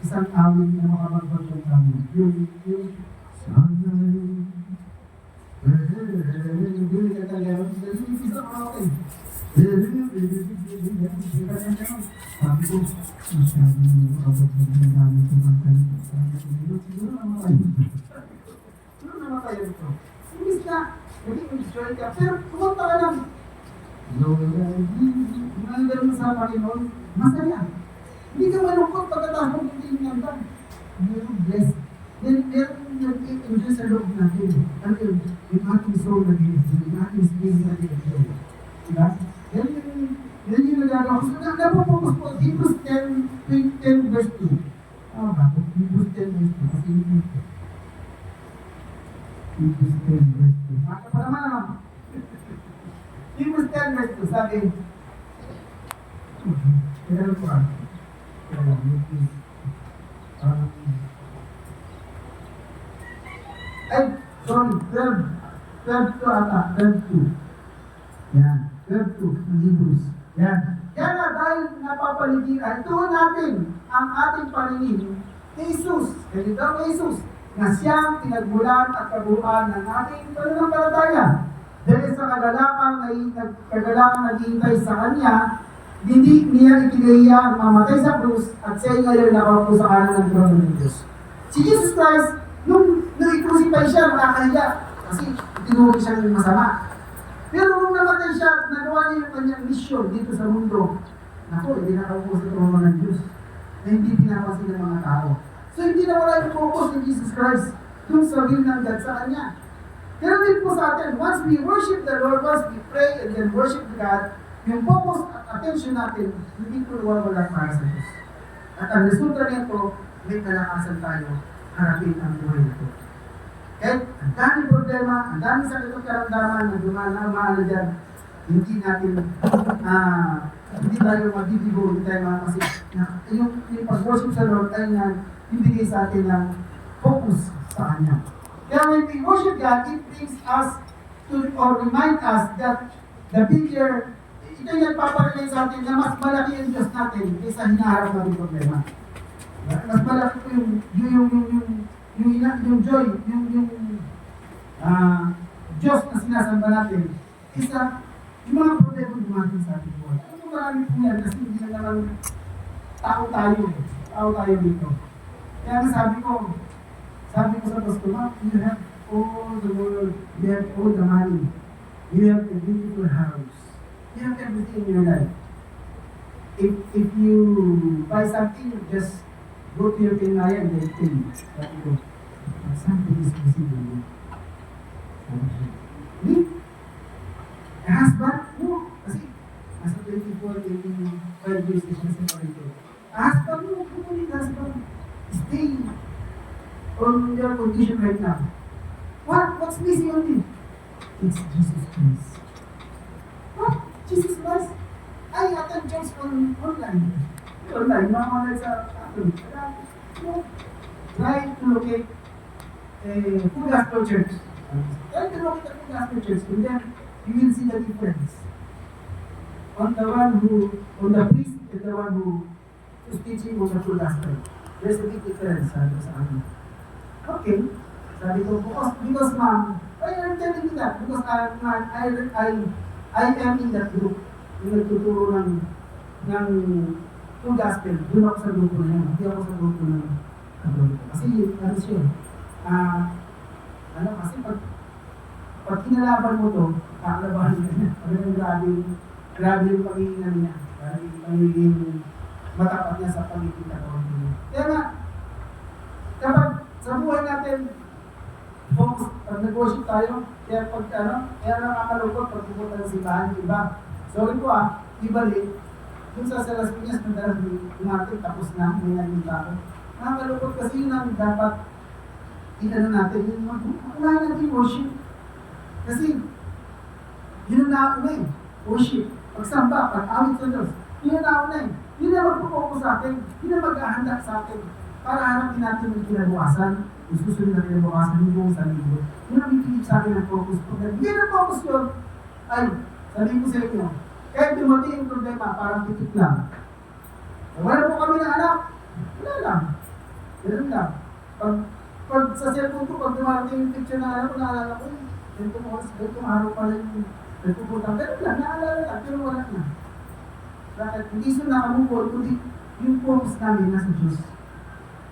isang awit na makabagbag ng kami, yung sanay, hindi ka talaga, isa ka ako eh. Sabi ko, masyado yung makabagbag ng kami kumanta nito. Siguro namatay ito. Imbis na, naging enjoy ka, pero kumanta ka lang. Mga ganun sa Panginoon, masaya. Hindi ka malungkot pagkatapos ng tinignan. Mayroong blessed. Meron nag-enjoy sa loob natin. Ano yun? Yung ating soul nag-enjoy. Yung ating spirit nag-enjoy. Diba? Yan yung nagagawa ko. So, napopokus po. Hebrews 10 verse 2. Bakit? Hebrews 10 verse 2. Kasi Hebrews 10 verse 2. Maka pa naman. Hebrews 10 verse 2. Sabi, kailan ko sorry, 12 to ata, 12 yan, 12 ng Hebrews. Yan. Kaya nga, dahil napapaligiran, tuon natin ang ating paningin kay Jesus. Kaya daw kay Jesus, na siyang pinagmulan at kabuuan ng ating pananampalataya. Dahil sa kagalakan naghihintay sa Kanya, hindi niya ikinaiya ang mamatay sa krus at siya ngayon nakaupo sa kanan ng trono ng Diyos. Si Jesus Christ, nung i-crucify siya, nakakahiya kasi tinuro siya ng masama. Pero nung namatay siya, nagawa niya yung kanyang mission dito sa mundo. Naku, hindi nakaupo sa trono ng Diyos na hindi pinapansin ng mga tao. So hindi na wala yung focus ni Jesus Christ yung sa will ng God sa Kanya. Pero din po sa atin, once we worship the Lord, once we pray and then worship God, yung focus at attention natin, hindi po nawawala para sa Diyos. At ang resulta nito, may kalakasan tayo harapin ang buhay nito. Kahit ang daming problema, ang daming sakit at karamdaman na dumaan dyan, hindi natin, hindi tayo magbibigo, hindi tayo makakasip. Yung pag-worship sa Lord ay ibigay sa atin ng focus sa Kanya. Kaya when we worship God, it brings us to, or remind us that the bigger, ito yung nagpaparilay sa atin na mas malaki ang Diyos natin kaysa hinaharap natin problema. Mas malaki po yung joy, yung Diyos na sinasamba natin kaysa yung mga problema dumating sa ating buhay. Ano marami po yan kasi hindi na naman tao tayo dito. Kaya nga sabi ko sa Pasko, you have all the world, you have all the money, you have a beautiful house, you have everything in your life. If you buy something, you just go to your pinaya and they pay you. But you go, something is missing in you. Me? A husband? No. Kasi, nasa 24, 25 years na siya separated. A husband? No. Who need husband? Stay on your condition right now. What's missing on me? It's Jesus Christ. What? Jesus Christ? I attend church online. Online, mga sa atin. Try to locate a full gospel church. Try to locate a full gospel church, and then you will see the difference. On the priest and the one who is teaching on the full gospel. There's a big difference sa amin. Okay. Sabi ko, because ma'am, I'm telling you that because I am in that group. Yung nagtuturo ng full gospel. Doon ako sa grupo na yun. Hindi ako sa grupo ng Katoliko. Kasi ano siya, kasi pag kinalaban mo to, kakalabahan ka niya. Grabe yung paghihingan niya. Grabe yung pagiging matapat niya sa pagiging katawan niya. Kaya nga, kapag sa buhay natin, focus, pag nag-worship tayo, kaya nakakalungkot pag pupunta ng simbahan yung iba. Sorry po ibalik, yung sa Las Piñas, madalas natin, tapos na, may naging ako. Nakakalungkot kasi yun ang dapat inano natin, yung unahin natin worship. Kasi, yun ang nauna worship. Pagsamba, pag-awit sa Diyos, yun ang nauna Yun ang magpupokus sa atin, yun ang mag-ahanda sa atin, para hanapin natin yung kinabukasan, yung susunod na kinabukasan, yung sa linggo. Yun ang bibigit sa akin ng focus. Pag nagiging ng focus yun, ay, sabihin ko sa inyo, kahit dumating yung problema, parang titik lang. Wala po kami ng anak, wala lang. Ganun lang. Pag sa cellphone ko, pag dumating yung picture ng anak ko, naalala ko, ganitong araw pala yung nagpupunta. Ganun lang, naalala lang, pero wala na. Bakit? Hindi siya nakamukol, kundi yung focus namin nasa Diyos.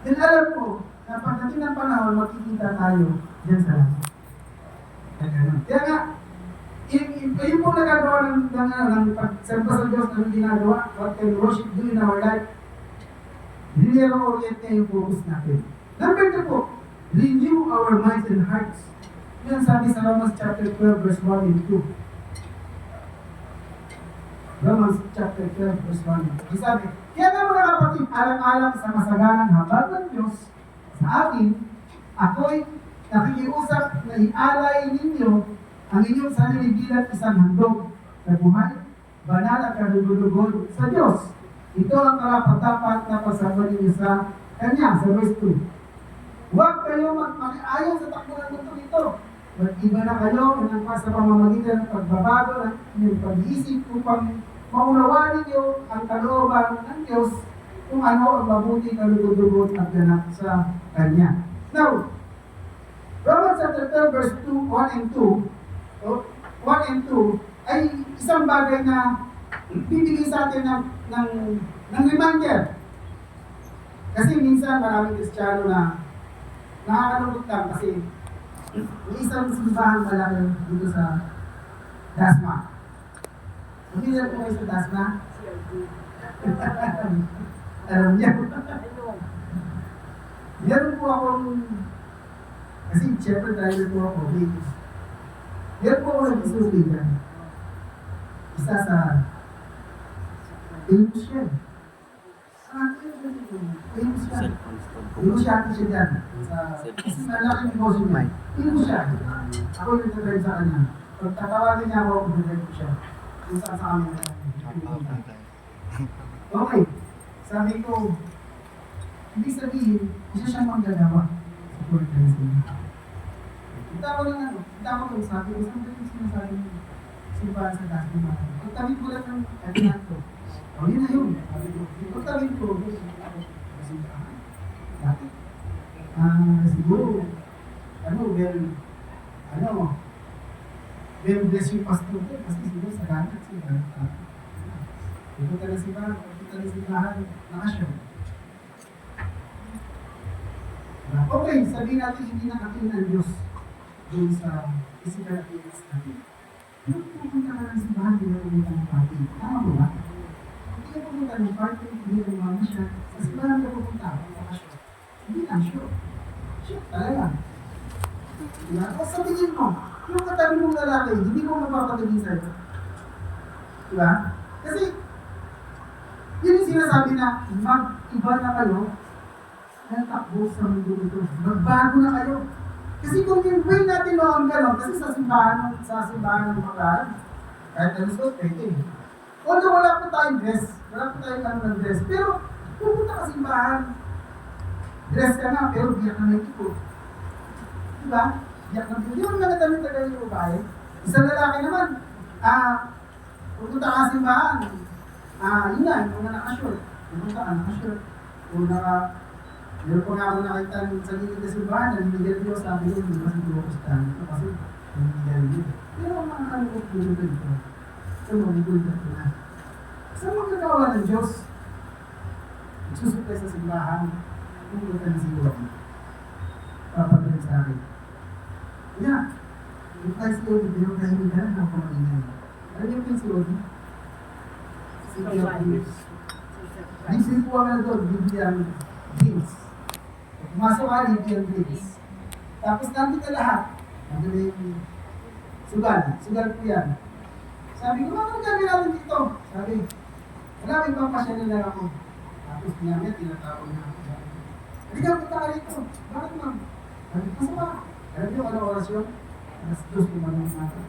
Then alam ko, na pagdating ng panahon, makikita tayo dyan sa langit. Kaya nga, yun po nagagawa ng pagsamba sa Diyos na ginagawa, what can worship do in our life, dinero-orient niya yung focus natin. Number 2 po, renew our minds and hearts. Yan sabi sa Romans chapter 12, verse 1 and 2. Romans chapter 12, verse 1. Sabi, kaya nga mga kapatid, alang-alang sa masaganang habag ng Diyos sa akin, ako'y nakikiusap na ialay ninyo ang inyong sarili bilang isang handog na buhay, banal at kadugod-dugod sa Diyos. Ito ang karapat-dapat na pagsamba ninyo sa Kanya, sa verse 2. Huwag kayo mag-ayaw sa takbo ng mundo nito. Mag-iba na kayo ng sa pamamagitan ng pagbabago ng inyong pag-iisip upang maunawaan ninyo ang kalooban ng Diyos kung ano ang mabuti kalugod-dugod at ganap sa Kanya. Now, Romans chapter 12 verse 2, 1 and 2 ay isang bagay na bibigay sa atin ng reminder. Kasi minsan maraming Kristiyano na nakakalungkot lang kasi may isang simbahan malaki dito sa Dasma. Hindi lang po kayo sa Dasma? Alam niya. Meron po akong, kasi syempre driver po ako, meron po ako nag-isubi dyan. Isa sa Ilusya. Ilusya siya dyan. Kasi malaki yung boss niya. Ilusya. Ako yung nag-drive sa kanya. Pag tatawagin niya ako, nag-drive ko siya. Kung saan sa kami na. Okay. Sabi ko, hindi sabihin, isa siyang manggagawa sa organization. Kita ko lang sabi ko, saan ko yung sinasabi mo? Simbahan sa taas ng mga. Pagtabi ko lang ng kainan ko. O, yun na yun. Sabi ko, pagtabi ko, simbahan. Dati. Siguro, well bless yung pastor ko, kasi siguro sa ganat siya. Pupunta na simbahan, nakasya. Okay, sabihin natin hindi nakatingin ng Diyos. doon sa physical appearance natin. Pero pupunta ka ng simbahan, hindi na pumunta ng party. Tama mo ba? Hindi ka pupunta ng party, hindi ka umama siya. Sa simbahan ka pupunta, bakasyon. Hindi lang, sure. Sure, talaga. Diba? O sa tingin mo, yung katabi mong lalaki, hindi mo mapapatingin sa'yo. Diba? Kasi, yun yung sinasabi na, mag-iba na kayo, ng takbo sa mundo ito. Magbago na kayo. Kasi kung yung way natin noon gano'n, kasi sa simbahan ng magaan, kahit ano suot, pwede. Although wala po tayong dress, wala po tayong ano ng dress, pero pupunta ka simbahan, dress ka na, pero biyak na may tipo. Diba? Biyak na hindi mo mga damit na ganyan yung babae. Isang lalaki naman, pupunta ka simbahan, yun na, yung mga nakashort. Pupunta ka nakashort. Meron pa nga ako nakita sa gilid na simbahan, naninigal Diyos, sabi ko, hindi kasi duwakustan ito kasi naninigal yun. Pero ang mga kalukot dito dito, ito mamigultat ko na. Saan magkakawa ng Diyos? Nagsusupay sa simbahan, pumupunta ng siwa. Papagaling sa akin. Kaya, yung tayo si Odi, pero tahimik ka na ng pamalingan. Ano yung yung si Odi? City of Dreams. Disney po ang doon, Biblian Dreams. Pumasok ka, Biblian Dreams. Tapos nandito lahat. Nandito yung sugal po yan. Sabi ko, ano gagawin natin dito? Sabi, wala, may pampasya na lang ako. Tapos niya, tinatawag na ako. Hindi ka, punta ka rito. Bakit ma'am? Sabi ko, pasok ka. Alam niyo, ano oras yun? Alas 2 pumanong natin.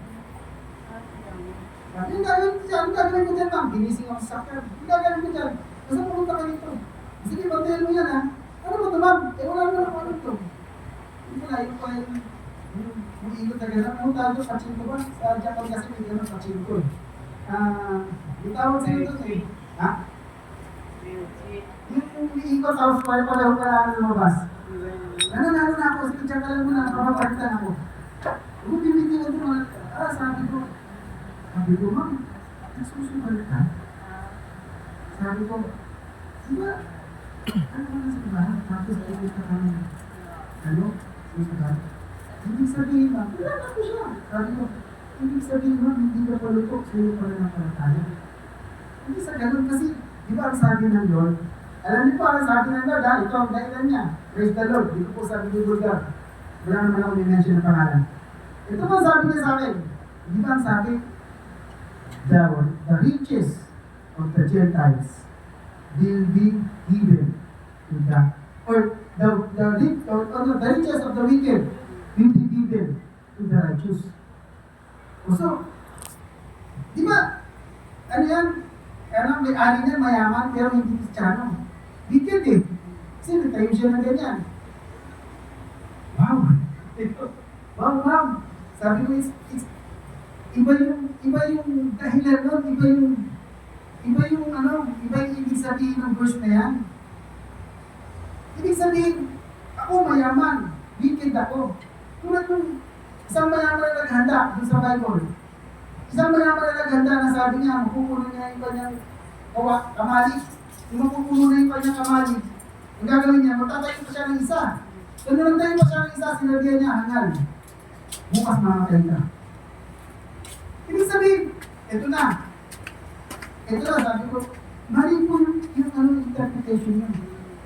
Sabi, yung gagawin ko dyan, ma'am. Ginising ako sa sakyan. Yung gagawin ko dyan. Basta pumunta ka dito. Sige, bantayan mo yan, ha? Ano ba ito, ma'am? Wala naman ako ano ito. Hindi ko na, yung pa yung ikot na gano'n. Ano tawag ito? Pachinko ba? Sa Japan kasi may gano'n pachinko eh. Yung tawag sa ito eh. Ha? Yung iikot, tapos pareho ka lang lumabas. Nanalo na ako. Sige, dyan ka lang muna. Papapalitan ako. Kung bibigyan ko ito, sabi ko, ma'am, nasusunod ka? Sabi ko, diba, ano ba nasa iba? Tapos ikot ka kami. Ano? Susunod. Ibig sabihin, ma'am, wala na ko siya. Sabi ko, ibig sabihin, ma'am, hindi ka palutok, suyo pa rin ang palataya. Hindi sa ganun kasi, di ba ang sabi ng Lord? Alam niyo po, ang sabi ng Lord, ito ang dahilan niya. Praise the Lord. Dito po sabi ni Bulgar. Wala naman ako ni-mention ng pangalan. Ito po ang sabi niya sa akin. Di ba ang sabi? The riches of the Gentiles will be given to the riches of the wicked will be given to the righteous. So, di ba? Ano yan? May ari niyan mayaman pero hindi Kristiyano. Wicked eh. Kasi nagtayo siya ng ganyan. Wow! Wow! Sabi ko, iba yung dahilan nun, iba yung ibig sabihin ng verse na yan. Ibig sabihin, ako mayaman, wicked ako. Tulad nung isang mayaman na naghanda dun sa Bible. Isang mayaman na naghanda na sabi niya, mapupuno niya yung kanyang kamali. Yung mapupuno na yung kanyang kamali. Ang gagawin niya, magtatayo pa siya ng isa. Kung nagtayo pa siya ng isa, sinabihan niya, hangal. Bukas mamatay ka. Ibig sabihin, ito na, sabi ko, mali po yung interpretation niya.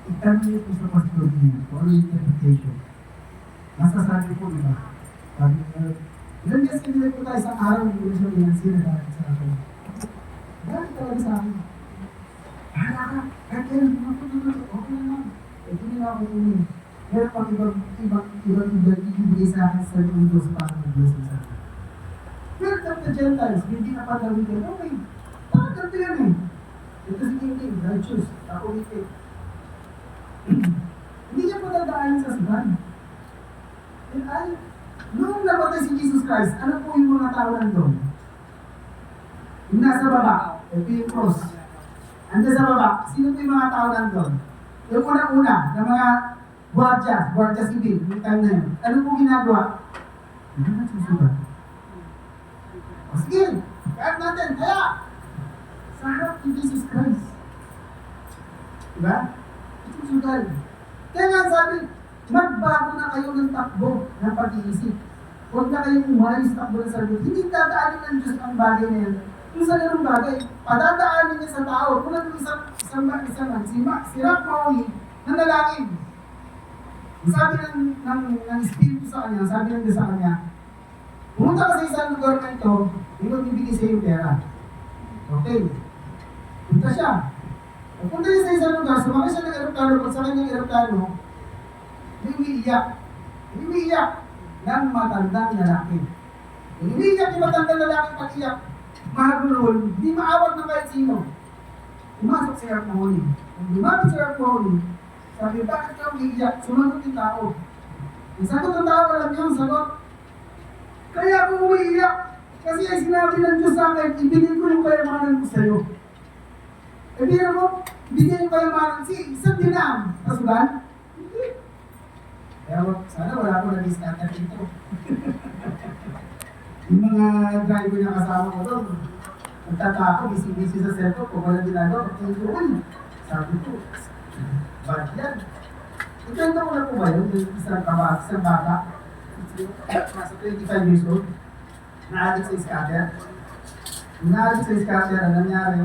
Itanong niyo po sa pastor niya, kung ano yung interpretation. Masasabi po, diba? Sabi ko, ilang years kanila po tayo sa araw, hindi siya minansira dahil sa akin. Dahil talaga sa akin. Hala ka, kahit kailan, okay naman. Ito nila ako kunin. Meron pang ibang ibigay sa akin sa Diyos para mag-blessing sa akin. Welcome to the Gentiles, hindi na pa Dawigan. Okay, bakit ganito yan eh? Ito si King, righteous, ako wicked. Hindi niya pa dadaanin sa siban. Noong namatay si Jesus Christ, ano po yung mga tao nandun? Yung nasa baba, ito yung cross. Andiyan sa baba, sino po yung mga tao nandun? Yung unang-una, na mga guardia civil, yung time na yun. Ano po ginagawa? Hindi na susubat. O sige, kahit natin, kaya, sa harap ni Jesus Christ. Diba? Ito sugal. Kaya nga sabi, magbago na kayo ng takbo ng pag-iisip. huwag na kayong umalis takbo ng sarili. Hindi dadaanin ng Diyos ang bagay na yan. Kung sa ganung bagay, padadaanin niya sa tao. Kung ano si Rock Maui, nanalangin. Sabi ng Espiritu sa kanya, sabi ng Diyos sa kanya, pumunta ka sa isang lugar na ito, hindi mo bibigay sa iyo pera. Okay. Punta siya. Punta niya sa isang lugar, sumakay siya ng aeroplano, pag sa kanyang aeroplano, umiiyak. Umiiyak ng matandang lalaki. Umiiyak yung matandang lalaki pag-iyak. Mahagulol, hindi maawag ng kahit sino. Pumasok si Rock Maui. Kung lumapit si Rock Maui, sabi, bakit ka umiiyak? Sumagot yung tao. Ang sagot ng tao, alam niyo ang sagot. Kaya ako umiiyak. Kasi ay sinabi ng Diyos sa akin, ibigay ko yung kayamanan ko sa'yo. E bigyan mo, ibigay yung kayamanan. Isang dinam. Kasulan? Hindi. Kaya sana wala ko nag-scatter dito. Yung mga driver na kasama ko doon, nagtatako, busy-busy sa cellphone, kung wala ginagawa, pagkakuloy. Sabi ko, bad yan. Ikanda ko na po ba yun? Isang bata, nasa 25 years old, na-addict sa scatter. Na-addict sa scatter, ang nangyari,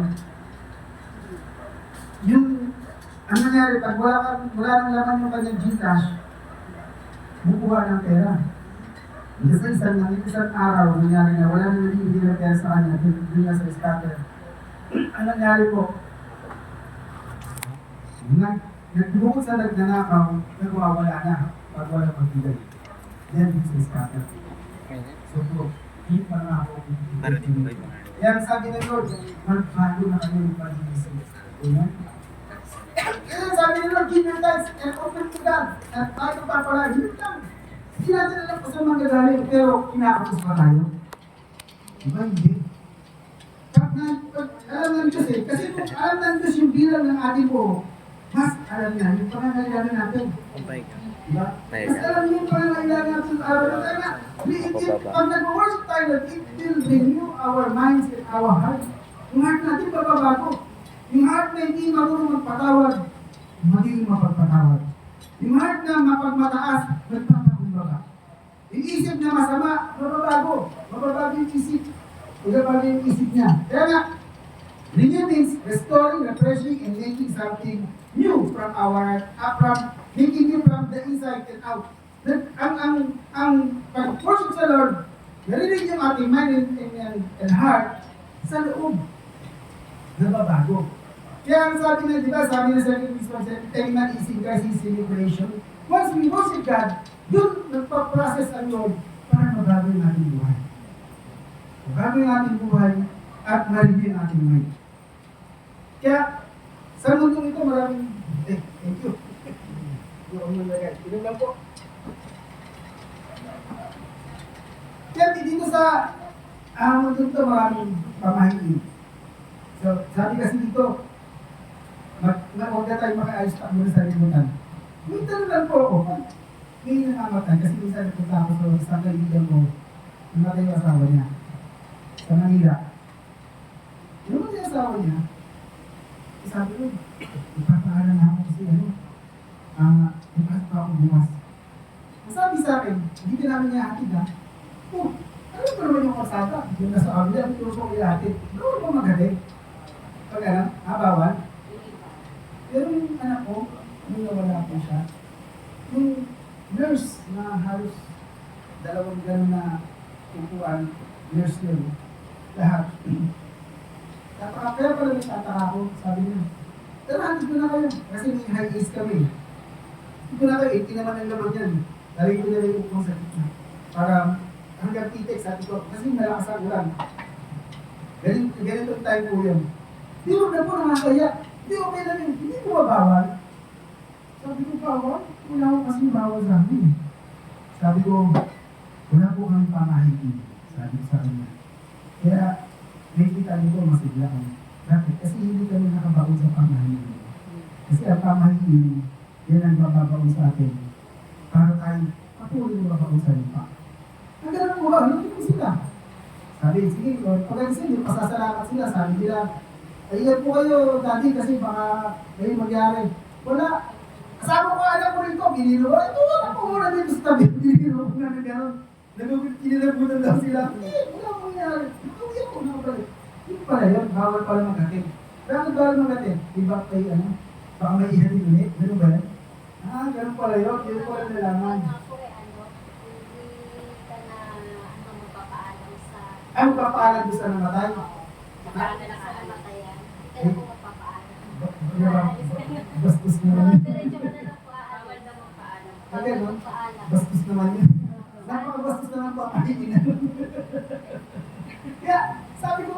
ang nangyari, pag wala nang laman yung kanyang Gcash, bukuha ng pera. Kasi isang araw, nangyari na wala nang nabibigay na pera sa kanya, doon na sa scatter. Ang nangyari po, nagbukod sa nagnanakaw, nagwawala na pag wala magbigay. Yan sa scatter. So, hindi pa na ako. Yan sabi ng Lord, magbago na kayo ng pag-iisip. Amen? Yan sabi ng Lord, give your thanks and open to God. At tayo papala, hindi lang. Hindi natin alam kung saan manggagaling, pero kinakapos pa tayo. Diba? Hindi. Alam ng Diyos kasi kung alam ng Diyos yung bilang ng ating buo, mas alam niya yung pangangailangan natin. Diba? Mas alam niyo yung pangangailangan natin sa araw. Kaya pag nag-worship tayo, it will renew our minds and our heart. Yung heart natin bababago. Yung heart na hindi marunong magpatawad, magiging mapagpatawad. Yung heart na mapagmataas, magpapakumbaga. Yung isip na masama, mababago. Mababago yung isip. Mababago yung isip niya. Kaya nga, renew means restoring, refreshing, and making something new from making you from the inside and out. Ang pag-worship sa Lord, narinig yung ating mind and heart sa loob. Nababago. Kaya ang sabi na, di ba, sabi na sa King Christmas, every man is in Christ, his celebration. Once we worship God, doon nagpa-process ang Lord para mabago yung ating buhay. Mabago yung ating buhay at ma-review yung ating mind. Kaya, sa mundong ito, maraming, thank you. Inom lang po. Kaya dito sa mundong ito, maraming pamahiin. So, sabi kasi dito, huwag na tayo makaayos pa muna sa limutan. May tanong lang po ako, may nangamatan, kasi minsan nagpunta ako sa kaibigan ko, namatay yung asawa niya, sa Manila. Namatay yung asawa niya, sabi ko, ipapaalam na ako kasi ipasok pa ako bumas. Sabi sa akin, hindi ka namin niya hatid ha. Oh, ano ba naman yung kasada? Yung nasa kabila, ito ko ihatid. Gawin mo magaling. Pag bawal. Pero yung anak ko, nung nawala po siya, yung nurse na halos dalawang gano'n na upuan, nurse yun, lahat. Kaya pala may tataka ako, sabi niya, pero hatid ko na kayo, kasi may high ace kami. Hatid ko na kayo, 80 naman ang laman yan. Dali ko na yung upang sa gitna. Para hanggang titik, sabi ko, kasi malakas ang ulan. Ganito tayo po yun. Di mo na po nakakaya. Di okay na rin. Hindi mo mabawal. Sabi ko, bawal? Wala ko kasi bawal sa amin. Sabi ko, wala po kami pamahiin. Sabi ko sa kanya. Kaya, may kita nito masigla kami. Bakit? Kasi hindi kami nakabaon sa pamahiin. Kasi ang pamahiin, yan ang mababaon sa atin. Para tayo, patuloy na mabaon sa lupa. Ang ganun po ba? Hindi ko sila. Sabi, sige, pag-agisin, pasasalamat sila. Sabi nila, ayun po kayo, dati, kasi baka may magyari. Wala. Kasama ko alam ko rin ko, biniro ko. Ito, wala po muna dito sa tabi. Biniro ko na gano'n. Kinilabutan daw sila. Wala akong nangyari. Nakauwi ako, nakabalik. Hindi pala yun, bawal pala magkatid. Bakit bawal magkatid? Diba kay baka may ihatid ulit? Ganun ba yan? Ganun pala yun. Yun pala nalaman. Ay, magpapaalam doon sa namatay? Bastos naman yun. Bastos naman yun. Napakabastos naman po ang Kaya, sabi ko,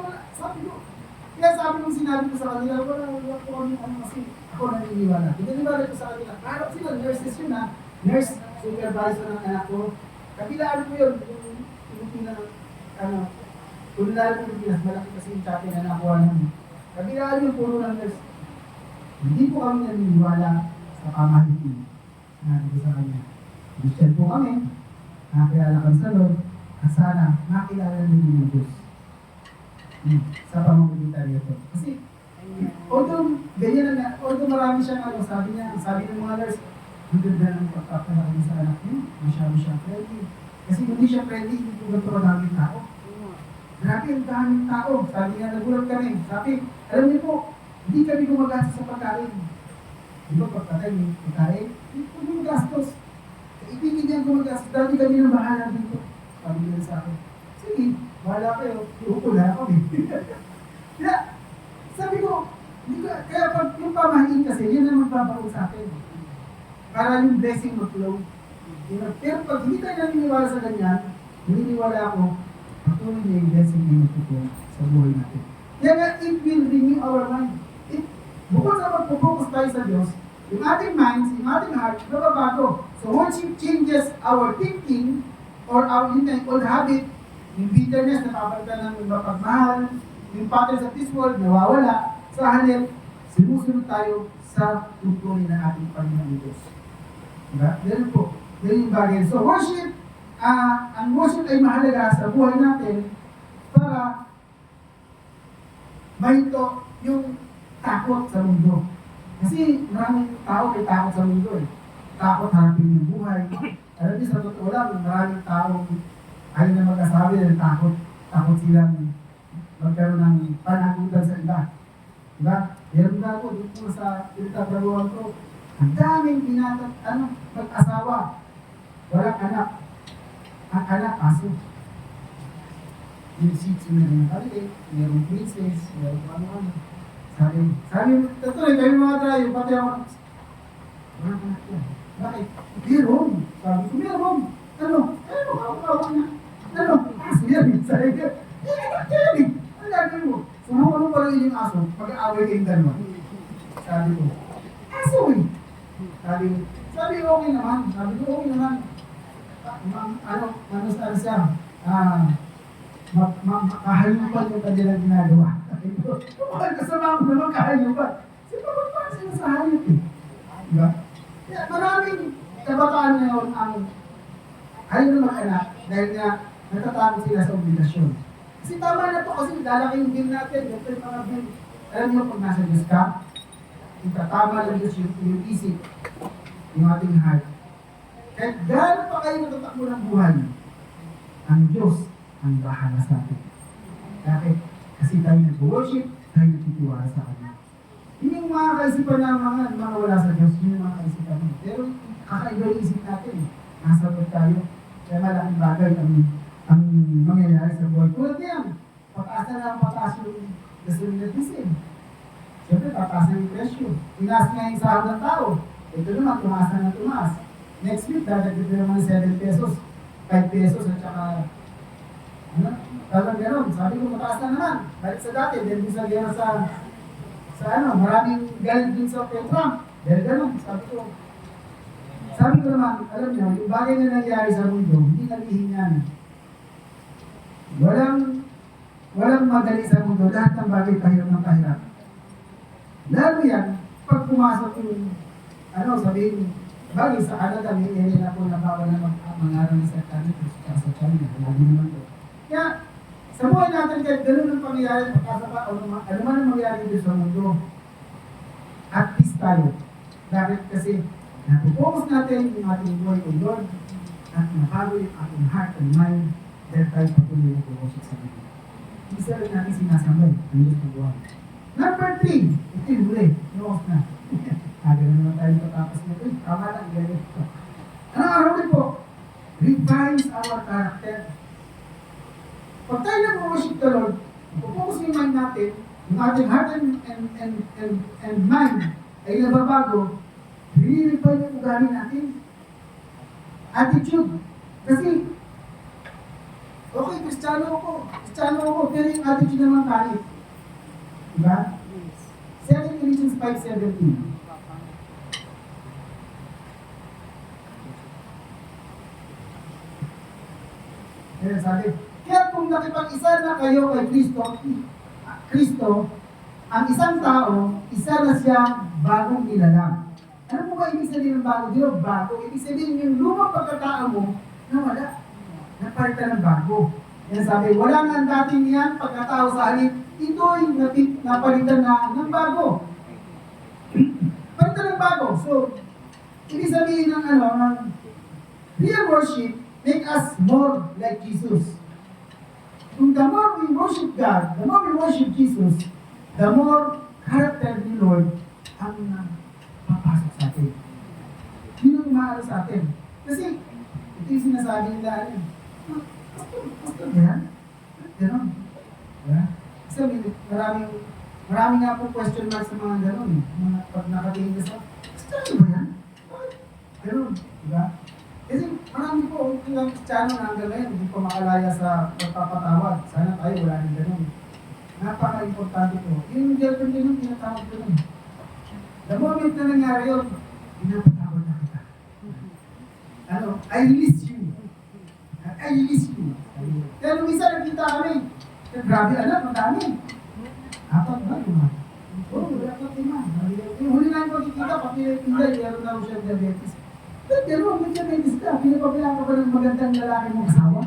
sinabi ko sa kanila, wala po kami, kasi ako naniniwala. Pinaniwala ko sa kanila, parang sila, nurses yun nurse, supervisor ng anak ko. Kabilaan ko yun, yung Pilipinas, kung lalo Pilipinas, malaki kasi yung chapter na nakuha namin. Kabilaan yung puro ng nurse. Hindi po kami naniniwala sa pamahiin. Sinabi ko sa kanya, Christian po kami, nakakilala kami sa Lord, at sana makilala din yung Diyos. Sa pamamagitan nito. Kasi, although ganyan na, although marami siyang sabi ng mga nurse, ang ganda ng pagpapalaki sa anak niya, masyado siya friendly. Kasi kung hindi siya friendly, hindi po ganito madaming tao. Grabe ang daming tao. Sabi nga, nagulat kami. Sabi, alam niyo po, hindi kami gumagastos sa pagkain. Di ba pagkatay may pagkain? Hindi po gumagastos. Ibigin niya gumagastos. Dati kami nang bahala dito. Sabi nila sa akin, sige, bahala kayo. Iupo na ako eh. Kaya, sabi ko, kaya pag yung pamahiin kasi, yun ang magbabago sa akin. Para yung blessing mag-flow. Pero pag hindi tayo naniniwala sa ganyan, naniniwala ako, patuloy na yung blessing na magtutuwa sa buhay natin. Kaya nga, it will renew our mind. Bukod sa magpo-focus tayo sa Diyos, yung ating minds, yung ating heart, nababago. So once it changes our thinking, or our old habit, yung bitterness na papalitan ng mapagmahal, yung patterns of this world, nawawala, sa halip, sinusunod tayo sa tutunin ng ating Panginoon Diyos. Diba? Ganun po. Ganun yung bagay. So worship, ang worship ay mahalaga sa buhay natin para mahito yung takot sa mundo. Kasi maraming tao may takot sa mundo eh. Takot harapin yung buhay. Alam niyo, sa totoo lang, maraming tao ayaw na mag-asabi dahil takot. Takot silang magkaroon ng panagutan sa iba. Diba? Meron na ako, dito sa pinagtatrabuhan ko, ang daming mag-asawa. Walang anak. Ang anak, aso. Yung seats na rin nakaliit, mayroong princess, mayroong ano-ano. Sabi, totoo, kayo mga tayo, pati ako, walang anak yan. Bakit? Meron. Sabi ko, meron. Ano? Hawak na. Ano? Aso yan. Sabi ko, yan. Ano gagawin mo? Sumunod pa rin yung aso, pag-aaway kayong dalawa. Sabi ko, aso eh. Sabi ko, okay naman. Ano siya? Kahayupan yung kanilang ginagawa. Kung kasama ko naman kahayupan. Bakit pa sila sa hayop eh? Diba? Kaya maraming kabataan ngayon ang ayaw na mag-anak dahil nga natatakot sila sa obligasyon. Kasi tama na to kasi lalaki yung bill natin. Ganito yung mga bill. Alam niyo pag nasa Diyos ka, itatama lang Diyos yung isip, yung ating heart. Kahit gano'n pa kayo natatakbo ng buhay, ang Diyos ang bahala sa atin. Bakit? Kasi tayo nag-worship, tayo nagtitiwala sa Kanya. Yun yung mga kaisipan na mga wala sa Diyos, yun yung mga kaisipan natin. Pero kakaiba yung isip natin. Nasa Diyos tayo. Kaya malaking bagay ang mangyayari sa buhay. Tulad yan, pataas na pataas yung gasolina diesel. Siyempre, pataas na yung presyo. Tinaas nga yung sahod ng tao. Ito naman, tumaas na tumaas. Next week, dadagdag na naman 7 pesos, 5 pesos, at saka talagang gano'n. Sabi ko, mataas na naman. Balik sa dati, dahil sa gano'n sa maraming galing din sa Trump. Dahil gano'n, sabi ko naman, alam niyo, yung bagay na nangyari sa mundo, hindi nalihin yan. Walang madali sa mundo, lahat ng bagay kahirap ng kahirap. Lalo yan, pag pumasok yung, sabihin, bagay sa Canada, may area na po na bawal na mangaral sa Canada, sa China, lagi naman po. Kaya, sa buhay natin, kahit gano'n ang pangyayari, ano man ang mangyayari dito sa mundo, at least tayo. Bakit? Kasi, napopokus natin yung ating buhay kay Lord, at mabago yung ating heart and mind dahil tayo patuloy na worship sa Biblia. Isa rin natin sinasambay ang Diyos ng buwan. Number 3, ito yung huli, no off na. Aga na naman tayo patapos nito. Tama lang, ganyan ito. Ano ang huli po? Refines our character. Pag tayo nag-worship the Lord, focus yung mind natin, yung ating heart and mind ay nababago, re-refine yung ugali natin. Attitude. Kasi, okay, Kristiyano ako, pero yung attitude naman pangit. Diba? 2 Corinthians 5:17. Kaya sabi, kaya kung nakipag-isa na kayo kay Kristo, ang isang tao, isa na siyang bagong nilalang. Ano po ba ibig sabihin ng bago? Di ba bago? Ibig sabihin yung lumang pagkatao mo, nawala. Napalitan ng bago. Yan sabi, wala nga ang dating yan, pagkatao sa halip, ito'y napalitan na ng bago. Palitan ng bago. So, ibig sabihin ng real worship, make us more like Jesus. Kung the more we worship God, the more we worship Jesus, the more character ni Lord ang papasok sa atin. Yun ang umaaro sa atin. Kasi, ito yung sinasabi nila, pastor ba yan? Ganon. Diba? Kasi maraming nga po question mark sa mga ganon eh. Pag nakatingin ka sa, pastor ba yan? Ganon. Diba? Kasi marami po ilang Kristiyano na hanggang ngayon hindi pa makalaya sa pagpapatawad. Sana tayo wala rin ganun. Napaka-importante po. Yung girlfriend din yung tinatawag ko nun. The moment na nangyari yun, pinapatawad na kita. I release you. I release you. Kaya nung isa nagkita kami, grabe anak, madami. Apat ba? Lima. Oo, wala pa 5. Yung huli na yung pagkikita, papilay-pilay, meron na siya diabetes. Pero may diabetes ka, pinapabayaan ka ba ng magandang lalaki mong asawa?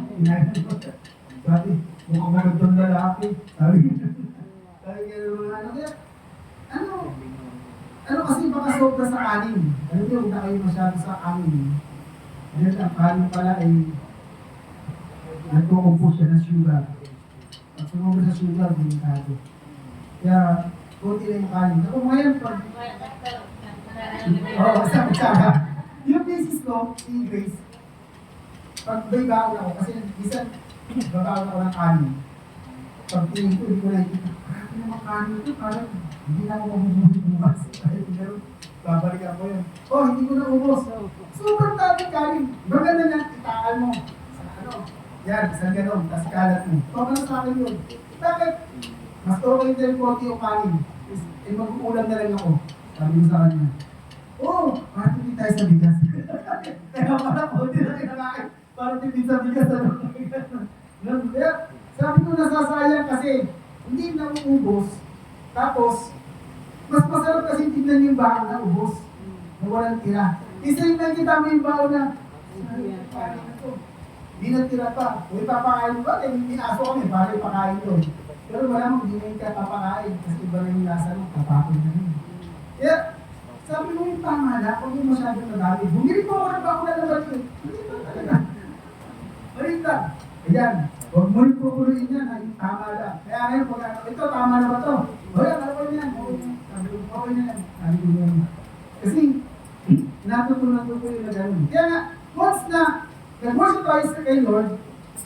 Sabi, mukhang magandang lalaki. Sabi kaya ano kasi baka sobra sa kanin. Alam niyo, huwag na kayo masyado sa kanin. Dahil ang kanin pala ay nagkukumpos siya ng sugar. Pag sumobra sa sugar, delikado. Kaya, kunti na yung kanin. Ako ngayon, pag... Basta. Yung basis ko, si Grace, pag may baon ako, kasi minsan, babaon ako ng kanin. Pag tingin ko, hindi ko nakikita, grabe naman kanin ito, parang hindi na ako mabubuhay bukas. Kahit meron, babalik ako yun. Hindi ko na ubos. Super daming kanin. Maganda niyan, itakal mo. Yan, isang ganon, tapos kalat mo. Pagkala sa akin yun. Bakit? Mas okay din konti yung kanin. Mag-uulam na lang ako. Sabi ko sa kanya. Parang hindi tayo sa bigas. Kaya pala konti na kinakain. Parang hindi sa bigas. Kaya sabi ko nasasayang kasi hindi na uubos. Tapos, mas masarap kasi tignan yung baon na ubos. Na walang tira. Isa yung nakita mo yung baon na hindi na tira pa. Kung ipapakain ba, may aso kami, para ipakain doon. Pero wala mong hindi na yung papakain. Kasi iba na yung lasa mo, tapakon na yun. Kaya, sabi mo yung tama na, kung yung masyadong nadami. Bumili po ako ng bako na naman yun. Hindi ba talaga? Marita. Ayan. Huwag mo rin pupuluin yan. Ay, tama lang. Kaya ngayon, ito, tama na ba ito? Ayan, okay na yan. Okay na yan. Sabi ko yan. Kasi, natutunan ko po yung na gano'n. Kaya nga, once na nag-worship tayo sa kay Lord,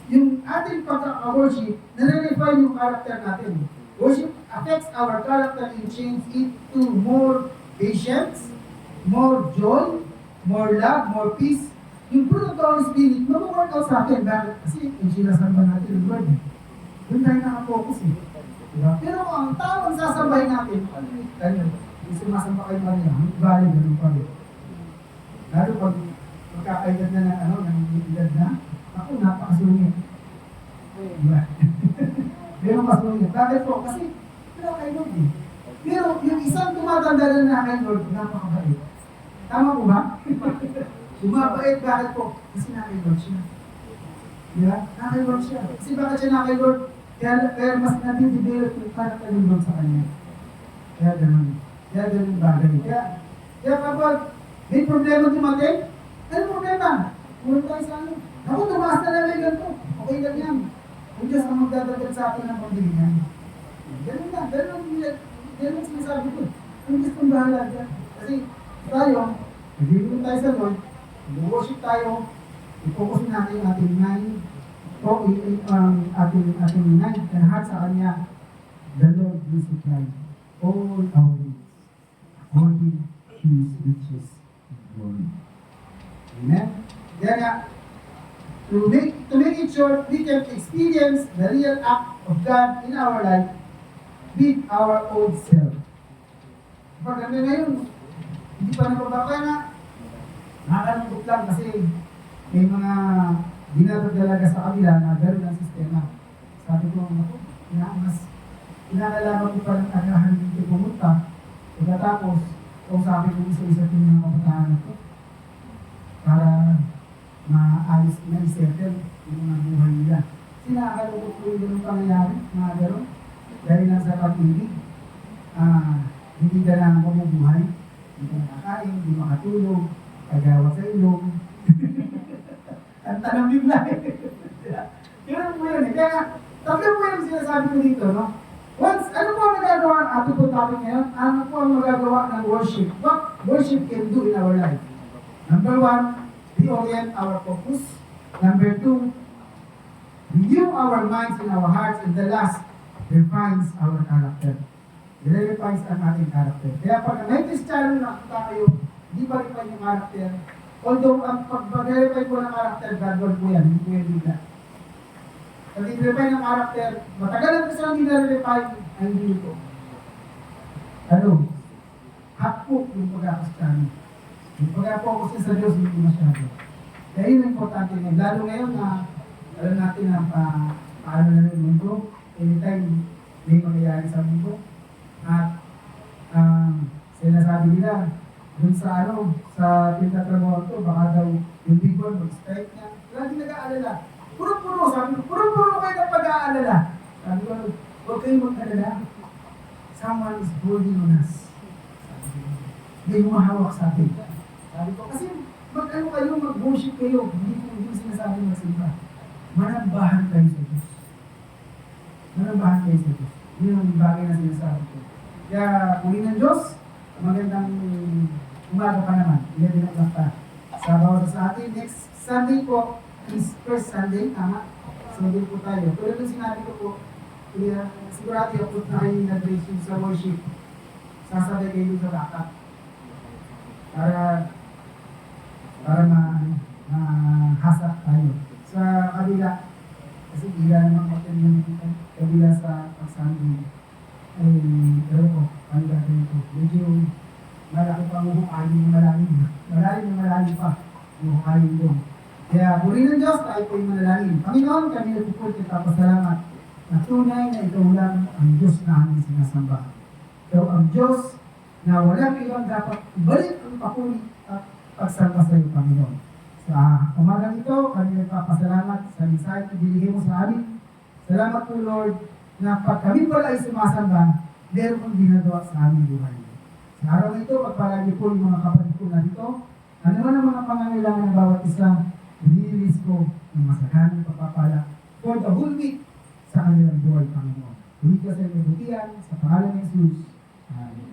yung ating pagka-worship, nare-refine yung character natin. Worship affects our character and change it to more patience, more joy, more love, more peace. Yung fruit of the Holy Spirit, mag-work out sa atin. Bakit? Kasi yung sinasamba natin yung Lord. Doon tayo nakafocus eh. Diba? Pero kung ang tao ang sasambay natin, yung sumasamba kayo pa nila, valid ganun pa rin. Lalo pag magkakaedad na ng edad na, ako napakasungit. Diba? Pero masungit. Bakit po? Kasi, pero kay Lord eh. Pero yung isang tumatanda na kay Lord, napakabait. Tama po ba? Bumabait, bakit po? Kasi nakay Lord siya. Diba? Nakay Lord siya. Kasi bakit siya nakay Lord? Kaya mas natin develop yung character ng Lord sa kanya. Kaya ganun bagay. Kaya kapag may problema dumating, ano problema? Pumunta tayo sa ano. Ako, tumaas na lang yung ganito. Okay lang yan. Kung Diyos ang magdadagdag sa atin ng pagbilingan. Ganun na, ganun ang sinasabi ko. Kung Diyos ang bahala dyan. Kasi tayo, nagbibigyan tayo sa Lord, mag-worship tayo, i-focus natin yung ating mind, o ating mind and heart sa Kanya. The Lord will supply all our needs according to His riches and glory. Amen? Kaya nga, to make it short, we can experience the real act of God in our life with our old self. Pag kami ngayon, hindi pa nababaka na, nakakalungkot lang kasi may mga dinadagdalaga sa kabila na gano'n ang sistema. Sabi ko, ako, mas inaalala ko pa ng agahan dito pumunta. Pagkatapos, sabi ko isa-isa ko ng kabataan ko para maayos na i-settle yung mga buhay nila. Sinakalungkot ko yung gano'ng pangyayari, mga gano'n. Dahil lang sa pag-ibig, hindi ka na mamubuhay, hindi ka nakakain, hindi makatulog, kagawa sa ilong. Ang tanong bigla yun po yun eh. Kaya, tatlo po yung sinasabi ko dito, no? Once, ano po ang nagagawa ng ating po topic ngayon? Ano po ang magagawa ng worship? What worship can do in our life? Number one, reorient our focus. Number two, renew our minds and our hearts. And the last, refines our character. Refines ang ating character. Kaya pag may Kristiyano nakita kayo, hindi pa rin pa yung character. Although, ang pag-verify po ng character, God po yan, hindi po yan bigla. Pag i-verify ng character, matagal ang gusto hindi na-verify, ay hindi po. Ano? Hapok yung pag-Kristiyano. Yung pag-focus sa Diyos, hindi masyado. Kaya yun ang importante ngayon. Lalo ngayon na, alam natin na paano na yung mundo, anytime may mangyayari sa mundo. At, sinasabi nila, dun sa sa pinagtrabaho ko, baka daw yung people mag-strike niya. Lagi nag-aalala. Puro-puro, sabi ko, puro-puro kayo na pag-aalala. Sabi ko, huwag kayong mag-alala. Someone is holding on us. Sabi ko, may humahawak sa atin. Sabi ko, kasi mag-ano kayo, mag-worship kayo. Hindi sinasabi magsimba. Manambahan kayo sa Diyos. Manambahan kayo sa Diyos. Yun ang bagay na sinasabi ko. Kaya, puli ng Diyos, magandang umaga pa naman. Ilan din ang lakta. Sa bawat sa atin, next Sunday po is first Sunday, tama? So, din po tayo. Tulad ng sinabi ko po, sigurado yung put na kayo nag-reach sa worship. Sasabay kayo sa dakat. Para mahasak tayo. Sa kabila, kasi bila naman ako yung kabila sa pag-Sunday, ay, pero ko, ano gagawin ko? Medyo malaki pa ang hukayin ng malalim. Malalim pa ang hukayin doon. Kaya, puri ng Diyos, tayo po yung manalangin. Panginoon, kami nagpupul kita pasalamat na tunay na ikaw lang ang Diyos na aming sinasamba. Ikaw ang Diyos na walang ibang dapat ibalik ang papuri at pagsamba sa iyo, Panginoon. Sa umagang ito, kami nagpapasalamat sa mensahe na binigay mo sa amin. Salamat po, Lord, na pag kami pala ay sumasamba, meron kong ginagawa sa aming buhay. Sa araw na ito, pagpalagi po yung mga kapatid ko na dito, ano man ang mga pangangailangan ng bawat isa, nililis ko ng masaganang pagpapala for the whole week sa kanilang buhay, Panginoon. Ulit ka sa inyo butihan, sa pangalan ng Jesus. Amen.